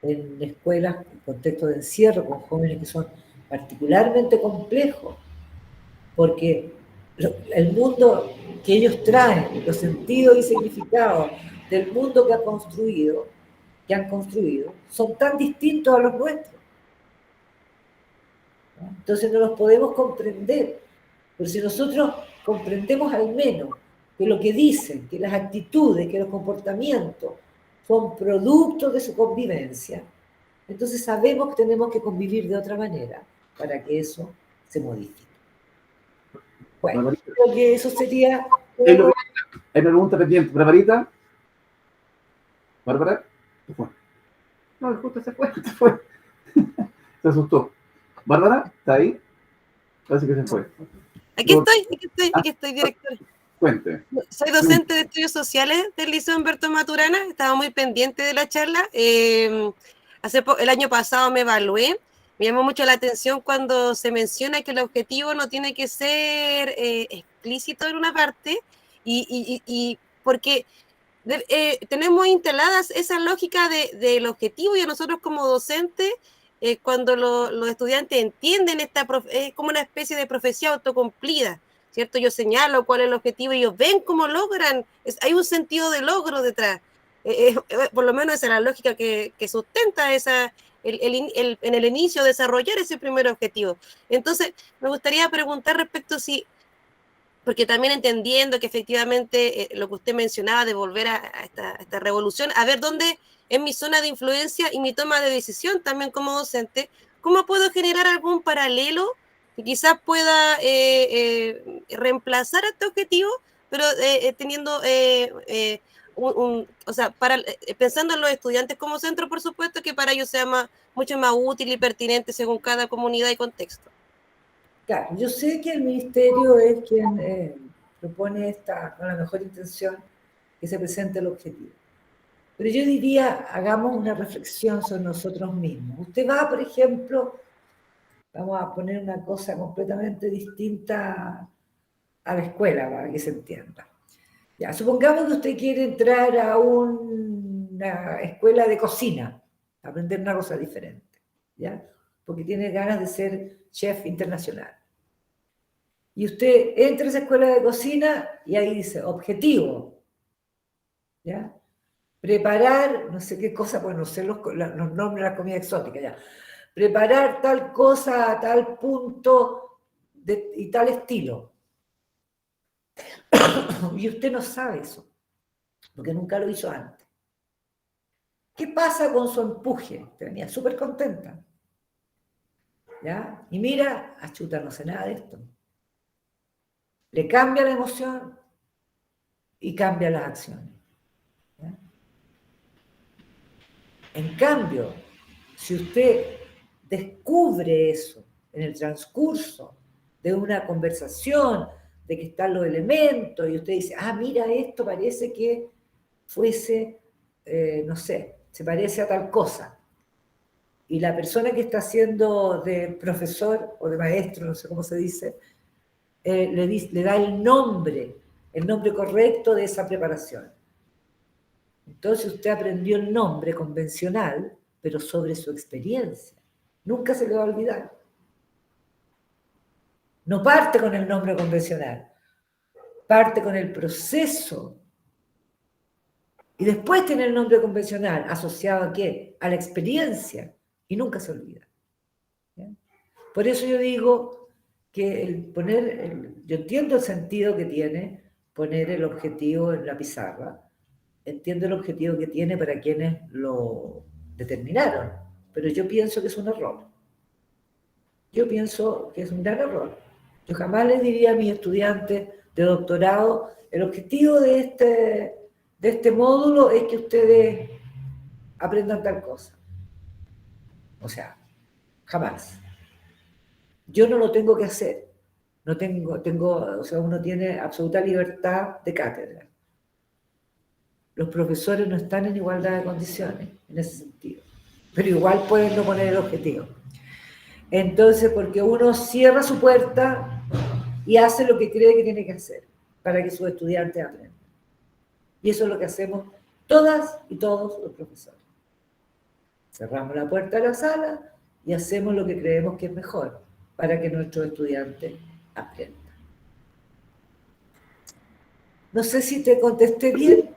en escuelas, en contexto de encierro, con jóvenes que son particularmente complejos, porque el mundo que ellos traen, los sentidos y significados del mundo que han construido, son tan distintos a los nuestros. Entonces no los podemos comprender. Pero si nosotros comprendemos al menos que lo que dicen, que las actitudes, que los comportamientos son productos de su convivencia, entonces sabemos que tenemos que convivir de otra manera para que eso se modifique. Bueno, creo que eso sería... Hay una pregunta pendiente. ¿Barbarita? ¿Bárbara? ¿Se fue? No, justo se fue. Se fue. Se asustó. ¿Bárbara? ¿Está ahí? Parece que se fue. Aquí estoy, director. Cuente. Soy docente de estudios sociales del Liceo Humberto Maturana, estaba muy pendiente de la charla. El año pasado me evalué, me llamó mucho la atención cuando se menciona que el objetivo no tiene que ser explícito en una parte, y porque tenemos instaladas esa lógica del objetivo, y a nosotros como docentes, cuando los estudiantes entienden es como una especie de profecía autocumplida, ¿cierto? Yo señalo cuál es el objetivo y ellos ven cómo logran, hay un sentido de logro detrás. Por lo menos esa es la lógica que sustenta en el inicio desarrollar ese primer objetivo. Entonces, me gustaría preguntar respecto porque también entendiendo que efectivamente lo que usted mencionaba de volver a esta revolución, a ver dónde es mi zona de influencia y mi toma de decisión también como docente, ¿cómo puedo generar algún paralelo que quizás pueda reemplazar este objetivo, pero teniendo o sea, pensando en los estudiantes como centro, por supuesto, que para ellos sea mucho más útil y pertinente según cada comunidad y contexto? Claro, yo sé que el ministerio es quien propone con la mejor intención que se presente el objetivo. Pero yo diría, hagamos una reflexión sobre nosotros mismos. Usted va, por ejemplo, vamos a poner una cosa completamente distinta a la escuela, para que se entienda. Ya, supongamos que usted quiere entrar a una escuela de cocina, aprender una cosa diferente, ¿ya? Porque tiene ganas de ser chef internacional. Y usted entra a esa escuela de cocina y ahí dice, objetivo, ¿ya? Preparar, no sé qué cosa, pues no sé los nombres de la comida exótica, ya. Preparar tal cosa a tal punto y tal estilo. Y usted no sabe eso, porque nunca lo hizo antes. ¿Qué pasa con su empuje? Te venía súper contenta, ¿ya? Y mira, chuta, no sé nada de esto. Le cambia la emoción y cambia las acciones, ¿ya? En cambio, si usted descubre eso en el transcurso de una conversación, de que están los elementos, y usted dice, mira, esto parece que fuese, no sé, se parece a tal cosa. Y la persona que está haciendo de profesor o de maestro, no sé cómo se dice, le da el nombre correcto de esa preparación. Entonces usted aprendió el nombre convencional, pero sobre su experiencia. Nunca se le va a olvidar. No parte con el nombre convencional, parte con el proceso. Y después tiene el nombre convencional, asociado ¿a qué? A la experiencia, y nunca se olvida. ¿Ya? Por eso yo digo que yo entiendo el sentido que tiene poner el objetivo en la pizarra, entiendo el objetivo que tiene para quienes lo determinaron, pero yo pienso que es un error. Yo pienso que es un gran error. Yo jamás les diría a mis estudiantes de doctorado, el objetivo de este módulo es que ustedes aprendan tal cosa. O sea, jamás. Yo no lo tengo que hacer. No o sea, uno tiene absoluta libertad de cátedra. Los profesores no están en igualdad de condiciones en ese sentido, pero igual pueden no poner el objetivo. Entonces, porque uno cierra su puerta y hace lo que cree que tiene que hacer para que sus estudiantes aprendan. Y eso es lo que hacemos todas y todos los profesores. Cerramos la puerta de la sala y hacemos lo que creemos que es mejor para que nuestros estudiantes aprendan. No sé si te contesté bien.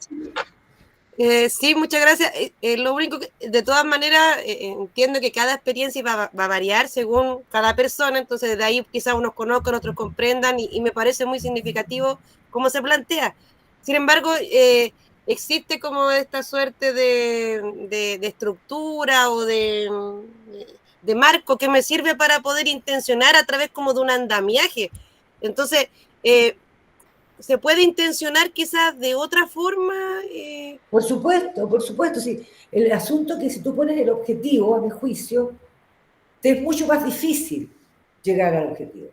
Sí, muchas gracias. Lo único que, de todas maneras, entiendo que cada experiencia va a variar según cada persona, entonces de ahí quizás unos conozcan, otros comprendan, y me parece muy significativo cómo se plantea. Sin embargo, existe como esta suerte de estructura o de marco que me sirve para poder intencionar a través como de un andamiaje. Entonces, ¿se puede intencionar quizás de otra forma? Por supuesto, sí. El asunto es que si tú pones el objetivo, a mi juicio, te es mucho más difícil llegar al objetivo.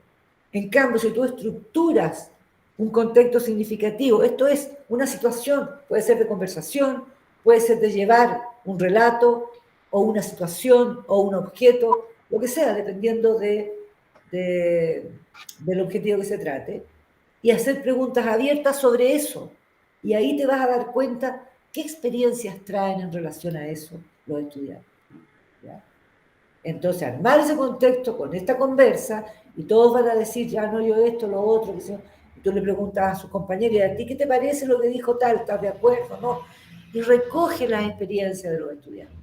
En cambio, si tú estructuras un contexto significativo, esto es una situación, puede ser de conversación, puede ser de llevar un relato, o una situación, o un objeto, lo que sea, dependiendo del objetivo que se trate, y hacer preguntas abiertas sobre eso. Y ahí te vas a dar cuenta qué experiencias traen en relación a eso los estudiantes. ¿Ya? Entonces, armar ese contexto con esta conversa, y todos van a decir, ya no, yo esto, lo otro, que sea. Y tú le preguntas a sus compañeros, ¿y a ti qué te parece lo que dijo tal? ¿Estás de acuerdo? ¿No? Y recoge las experiencias de los estudiantes.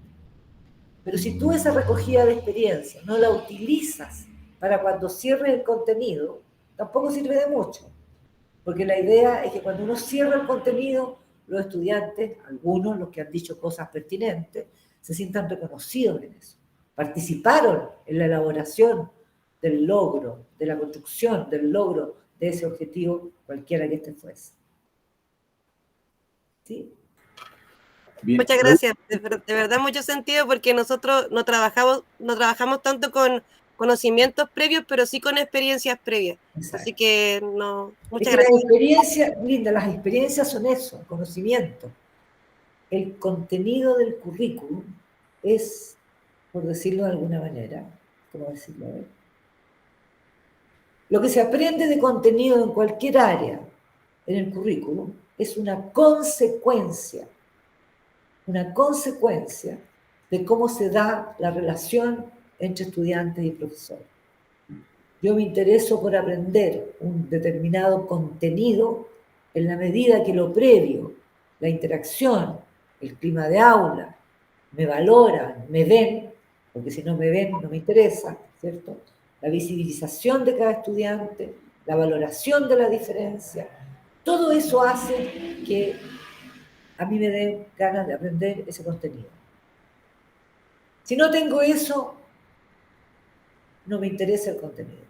Pero si tú esa recogida de experiencia no la utilizas para cuando cierres el contenido, tampoco sirve de mucho. Porque la idea es que cuando uno cierra el contenido, los estudiantes, algunos, los que han dicho cosas pertinentes, se sientan reconocidos en eso. Participaron en la elaboración del logro, de la construcción del logro de ese objetivo, cualquiera que este fuese. ¿Sí? Bien. Muchas gracias, de verdad mucho sentido, porque nosotros no trabajamos tanto con conocimientos previos, pero sí con experiencias previas. Exacto. Así que no, muchas gracias. Las experiencias, Linda, las experiencias son eso, conocimiento. El contenido del currículum es, por decirlo de alguna manera, ¿cómo decirlo? Lo que se aprende de contenido en cualquier área en el currículum es una consecuencia de cómo se da la relación entre estudiantes y profesores. Yo me intereso por aprender un determinado contenido en la medida que lo previo, la interacción, el clima de aula, me valoran, me ven, porque si no me ven no me interesa, ¿cierto? La visibilización de cada estudiante, la valoración de la diferencia, todo eso hace que a mí me den ganas de aprender ese contenido. Si no tengo eso, no me interesa el contenido.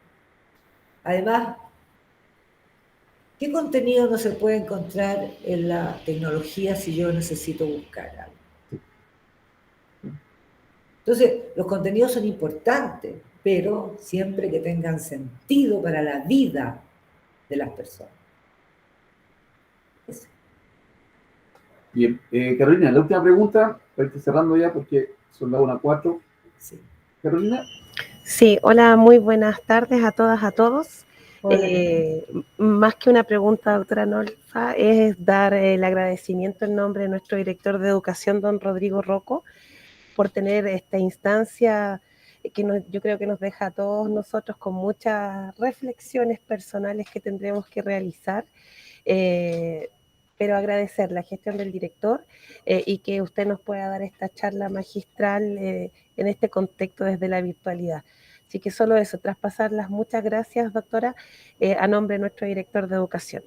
Además, ¿qué contenido no se puede encontrar en la tecnología si yo necesito buscar algo? Entonces, los contenidos son importantes, pero siempre que tengan sentido para la vida de las personas. Eso. Bien, Carolina, la última pregunta, para ir cerrando ya porque son las 1:04. Sí. Carolina. Sí, hola, muy buenas tardes a todas, a todos. Más que una pregunta, doctora Nolfa, es dar el agradecimiento en nombre de nuestro director de educación, don Rodrigo Rocco, por tener esta instancia que yo creo que nos deja a todos nosotros con muchas reflexiones personales que tendremos que realizar, pero agradecer la gestión del director y que usted nos pueda dar esta charla magistral en este contexto desde la virtualidad. Así que solo eso, traspasarlas. Muchas gracias, doctora, a nombre de nuestro director de educación.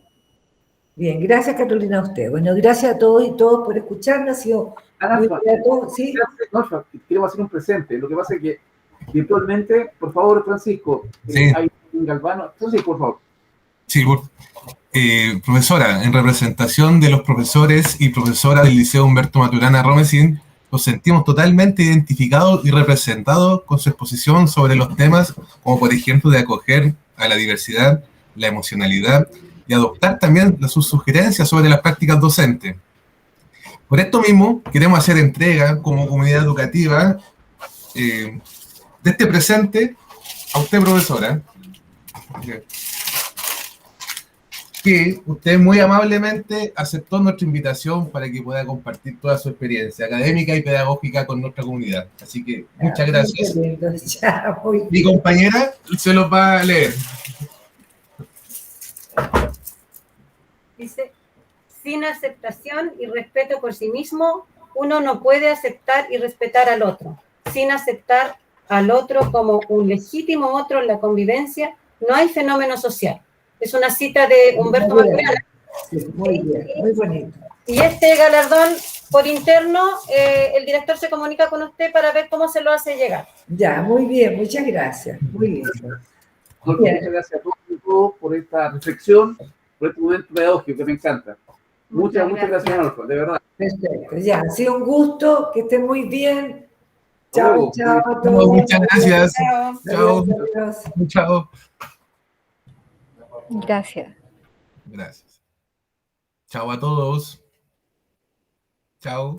Bien, gracias, Carolina, a usted. Bueno, gracias a todos y todos por escucharnos. Ha sido muy grato. ¿Sí? Gracias, queremos hacer un presente. Lo que pasa es que virtualmente, por favor, Francisco, sí. Hay un Galvano. Entonces, por favor. Sí, profesora, en representación de los profesores y profesoras del Liceo Humberto Maturana Romesín, nos sentimos totalmente identificados y representados con su exposición sobre los temas como, por ejemplo, de acoger a la diversidad, la emocionalidad y adoptar también sus sugerencias sobre las prácticas docentes. Por esto mismo, queremos hacer entrega como comunidad educativa de este presente a usted, profesora, que usted muy amablemente aceptó nuestra invitación para que pueda compartir toda su experiencia académica y pedagógica con nuestra comunidad. Así que muchas gracias. Mi compañera se los va a leer. Dice, sin aceptación y respeto por sí mismo, uno no puede aceptar y respetar al otro. Sin aceptar al otro como un legítimo otro en la convivencia, no hay fenómeno social. Es una cita de Humberto Maturana. Sí, muy bien, muy bonito. Y este galardón por interno, el director se comunica con usted para ver cómo se lo hace llegar. Ya, muy bien, muchas gracias. Muy bien. Muchas gracias a todos por esta reflexión, por este momento pedagógico que me encanta. Muchas gracias, Norfa, de verdad. Perfecto, ya, ha sido un gusto, que estén muy bien. Chao, chao a todos. Muchas gracias. Chao. Chao. Gracias. Gracias. Chao a todos. Chao.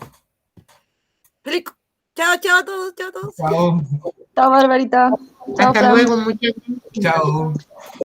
Chao, chao a todos, chao a todos. Chao. Chao, Barbarita. Hasta luego, muchachos. Chao.